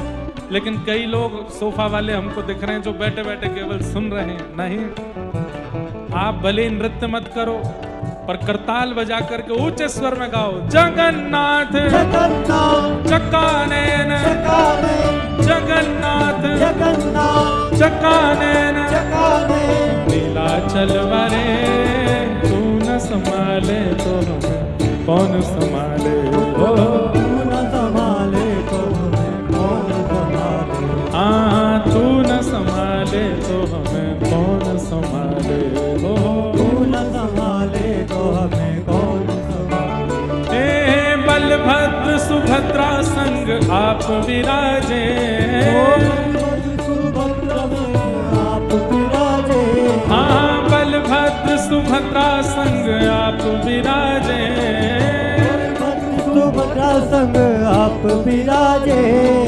लेकिन कई लोग सोफा वाले हमको दिख रहे हैं जो बैठे बैठे केवल सुन रहे हैं। नहीं, आप भले नृत्य मत करो पर करताल बजा करके ऊंचे स्वर में गाओ। जगन्नाथ जगन्नाथ चकानैन चकाने जगन्नाथ जगन्नाथ चकानैन चकाने नीलाचल वारे तू न संभाले तो हमें कौन संभाले हो। तू न संभाले तो हमें कौन संभाले। हाँ तू न संभाले तो हमें कौन संभाले हो। तू न संभाले तो हमें कौन संभाले। हे बलभद्र सुभद्रा संग आप विराजे। सुभद्रा में आप विराजे। हाँ बलभद्र सुभद्रा संग आप विराजे। सुभद्रा संग आप विराजे।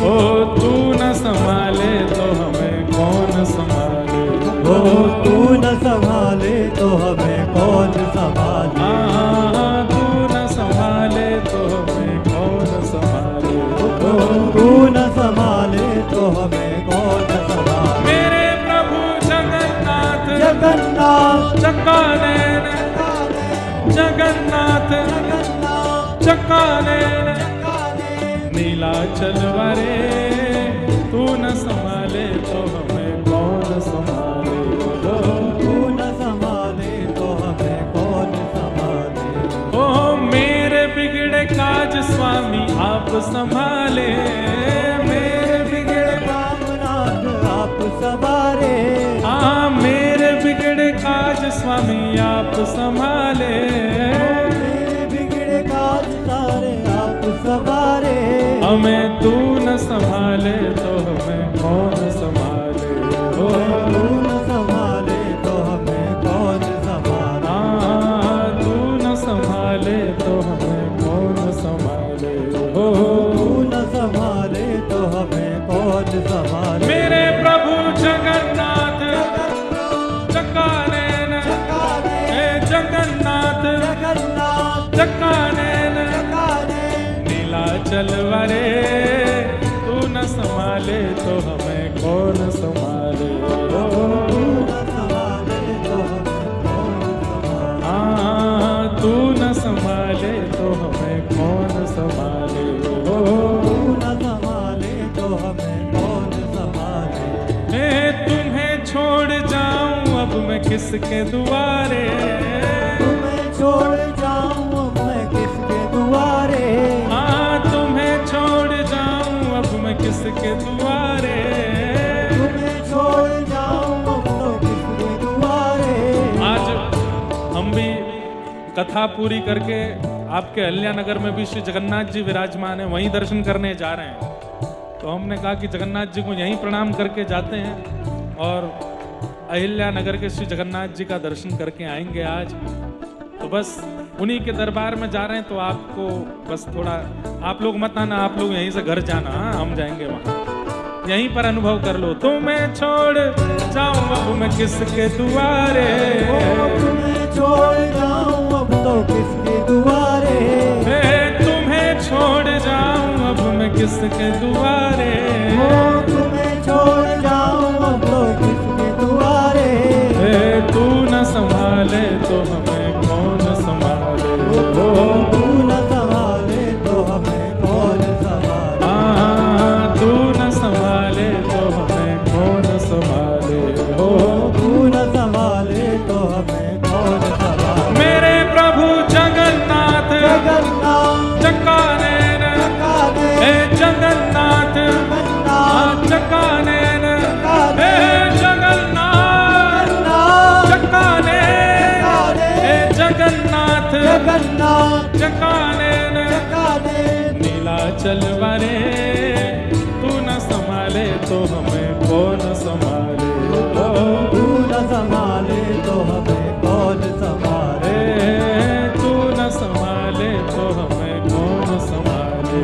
ओ तू न संभाले तो हमें कौन संभाले। ओ तू न संभाले तो हमें कौन संभाले। हाँ तू न संभाले तो हमें कौन संभाले। तू न संभाले तो हमें कौन संभाले। मेरे प्रभु जगन्नाथ जगन्नाथ चक्कानैन जगन्नाथ चक्कानैन नीलाचल वारे तू न संभाले तो हमें कौन संभाले। तू न संभाले तो हमें कौन संभाले। ओ मेरे बिगड़े काज स्वामी आप संभाले। मेरे बिगड़े रामनाथ आप सवारे। हाँ मेरे बिगड़े काज स्वामी आप संभाले। मेरे बिगड़े काज सारे आप सवारे। हमें तू न संभाले तो हमें कौन संभाले हो। तू न संभाले तो हमें कौन संभाले। हाँ तू न संभाले तो हमें कौन संभाले हो। तू न संभाले तो हमें कौन संभाले। मेरे प्रभु जगन्नाथ चक्कानैन हे जगन्नाथ चक्कानैन नीलाचल वारे तू न संभाले तो हमें कौन संभाले। तू न संभाले तो हमें कौन संभाले। हाँ तू न संभाले तो हमें कौन संभाले। तू न संभाले तो हमें कौन संभाले। मैं तुम्हें छोड़ जाऊं अब मैं किसके दुआरे। तुम्हें छोड़ जाऊं अब मैं किसके दुआरे। हाँ तुम्हें छोड़ जाऊं अब मैं किसके दुआरे। तुम्हें छोड़ जाऊं अब तो किसके दुआरे। आज हम भी कथा पूरी करके आपके अहिल्यानगर में भी श्री जगन्नाथ जी विराजमान है, वहीं दर्शन करने जा रहे हैं। तो हमने कहा कि जगन्नाथ जी को यहीं प्रणाम करके जाते हैं और अहिल्यानगर के श्री जगन्नाथ जी का दर्शन करके आएंगे आज। तो बस उन्हीं के दरबार में जा रहे हैं, तो आपको बस थोड़ा आप लोग मत आना, आप लोग यहीं से घर जाना। हाँ हम जाएंगे वहाँ, यहीं पर अनुभव कर लो। तुम्हें छोड़ जाऊं अब मैं किसके दुआरे। तुम्हें छोड़ जाऊं अब तो किसके दुआरे। तुम्हें छोड़ जाऊं अब मैं किसके दुआरे। तुम्हें छोड़ जाऊं अब तो किसके दुआरे। तू न संभाले तो हमें कौन संभाले। तू न संभाले तो हमें कौन संभाले। हाँ तू न संभाले तो हमें कौन संभाले हो। तू न संभाले तो हमें कौन संभाले। मेरे प्रभु जगन्नाथ चक्कानैन हे जगन्नाथ चक्कानैन हे जगन्नाथ चक्कानैन हे जगन्नाथ चक्कानैन नीलाचल वारे तू न संभाले तो हमें कौन संभाले। तू न संभाले तो हमें कौन संभाले। तू न संभाले तो हमें कौन संभाले।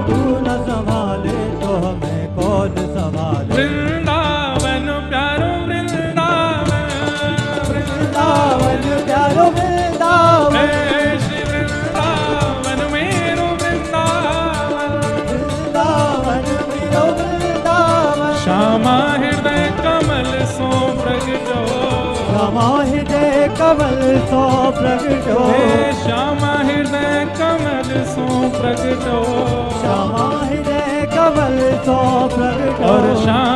तू न संभाले तो हमें कौन संभाले। वृंदावन प्यारो वृंदावन वृंदावन प्यारो वृंदावन। श्री वृंदावन मेरो वृंदावन। वृंदावन मेरो वृंदावन। श्यामा हृदय कमल सो प्रगटो। श्यामा हृदय कमल सो प्रगटो। श्यामा हृदय कमल सो प्रगटो। श्यामा हृदय कमल सो प्रगटो। और श्याम